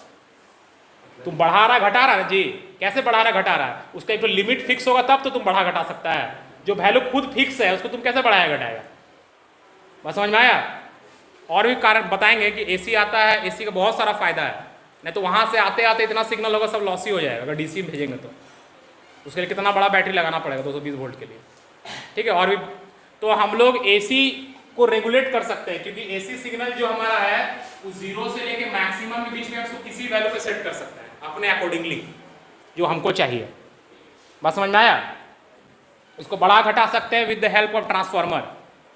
तुम बढ़ा रहा घटा रहा जी, कैसे बढ़ा रहा घटा रहा है? उसका एक तो लिमिट फिक्स होगा तब तो तुम बढ़ा घटा सकता है। जो वैल्यू खुद फिक्स है उसको तुम कैसे बढ़ाया घटाएगा? बस समझ में आया? और भी कारण बताएंगे कि एसी आता है, एसी का बहुत सारा फायदा है, नहीं तो वहां से आते आते इतना सिग्नल होगा सब लॉस ही हो जाएगा। अगर डीसी में भेजेंगे तो उसके लिए कितना बड़ा बैटरी लगाना पड़ेगा 220 वोल्ट के लिए। ठीक है, और भी तो हम लोग एसी को रेगुलेट कर सकते हैं, क्योंकि एसी सिग्नल जो हमारा है वो 0 से लेके मैक्सिमम के बीच में उसको किसी वैल्यू पे सेट कर सकते हैं अपने अकॉर्डिंगली जो हमको चाहिए। बस समझ में आया? उसको बढ़ा घटा सकते हैं with the help of transformer.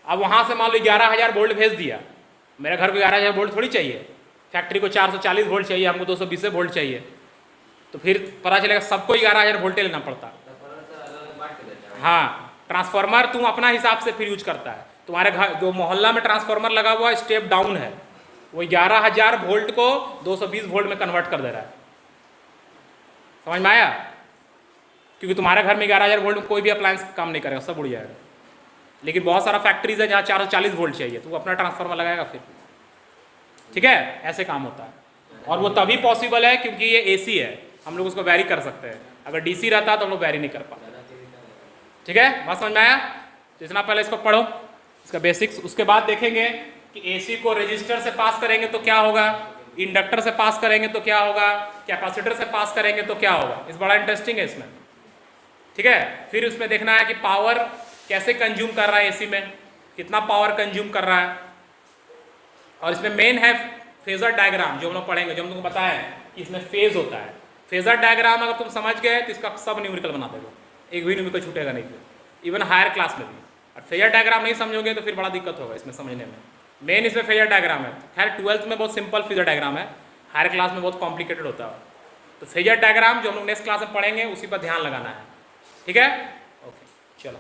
अब वहां से मान लो 11,000 वोल्ट भेज दिया, मेरे घर को 11,000 वोल्ट थोड़ी चाहिए, फैक्ट्री को 440 वोल्ट चाहिए, हमको 220 वोल्ट चाहिए, तो फिर पता चलेगा सबको 11,000 वोल्ट लेना पड़ता। हाँ, ट्रांसफार्मर तुम अपना हिसाब से फिर यूज करता है। तुम्हारे घर जो मोहल्ला में ट्रांसफार्मर लगा हुआ है स्टेप डाउन है, वो 11,000 वोल्ट को 220 वोल्ट में कन्वर्ट कर दे रहा है। समझ में आया? क्योंकि तुम्हारे घर में 11,000 वोल्ट में कोई भी अप्लायंस काम नहीं करेगा, सब उड़ जाएगा। लेकिन बहुत सारा फैक्ट्रीज है जहाँ 440 वोल्ट चाहिए, तो वो अपना ट्रांसफार्मर लगाएगा फिर। ठीक है, ऐसे काम होता है। और वो तभी पॉसिबल है क्योंकि ये एसी है, हम लोग उसको वैरी कर सकते हैं। अगर डीसी रहता तो हम लोग वैरी नहीं कर पाते। ठीक है, बात समझ में आया? तो इतना पहले इसको पढ़ो, इसका बेसिक्स। उसके बाद देखेंगे कि एसी को रेजिस्टर से पास करेंगे तो क्या होगा, इंडक्टर से पास करेंगे तो क्या होगा, कैपेसिटर से पास करेंगे तो क्या होगा। इस बड़ा इंटरेस्टिंग है इसमें। ठीक है, फिर उसमें देखना है कि पावर कैसे कंज्यूम कर रहा है एसी में, कितना पावर कंज्यूम कर रहा है। और इसमें मेन है फेजर डायग्राम, जो हम लोग पढ़ेंगे, जो हम तुमको बताया कि इसमें फेज होता है। फेजर डायग्राम अगर तुम समझ गए तो इसका सब न्यूमेरिकल बना देगा, एक भी न्यूमेरिकल छूटेगा नहीं, फिर इवन हायर क्लास में भी। और फेजर डायग्राम नहीं समझोगे तो फिर बड़ा दिक्कत होगा इसमें समझने में। मेन इसमें फेजर डायग्राम है। खैर 12th में बहुत सिंपल फेजर डायग्राम है, हायर क्लास में बहुत कॉम्प्लिकेटेड होता है। तो फेजर डायग्राम जो हम लोग नेक्स्ट क्लास में पढ़ेंगे उसी पर ध्यान लगाना है। ठीक है, ओके, चलो।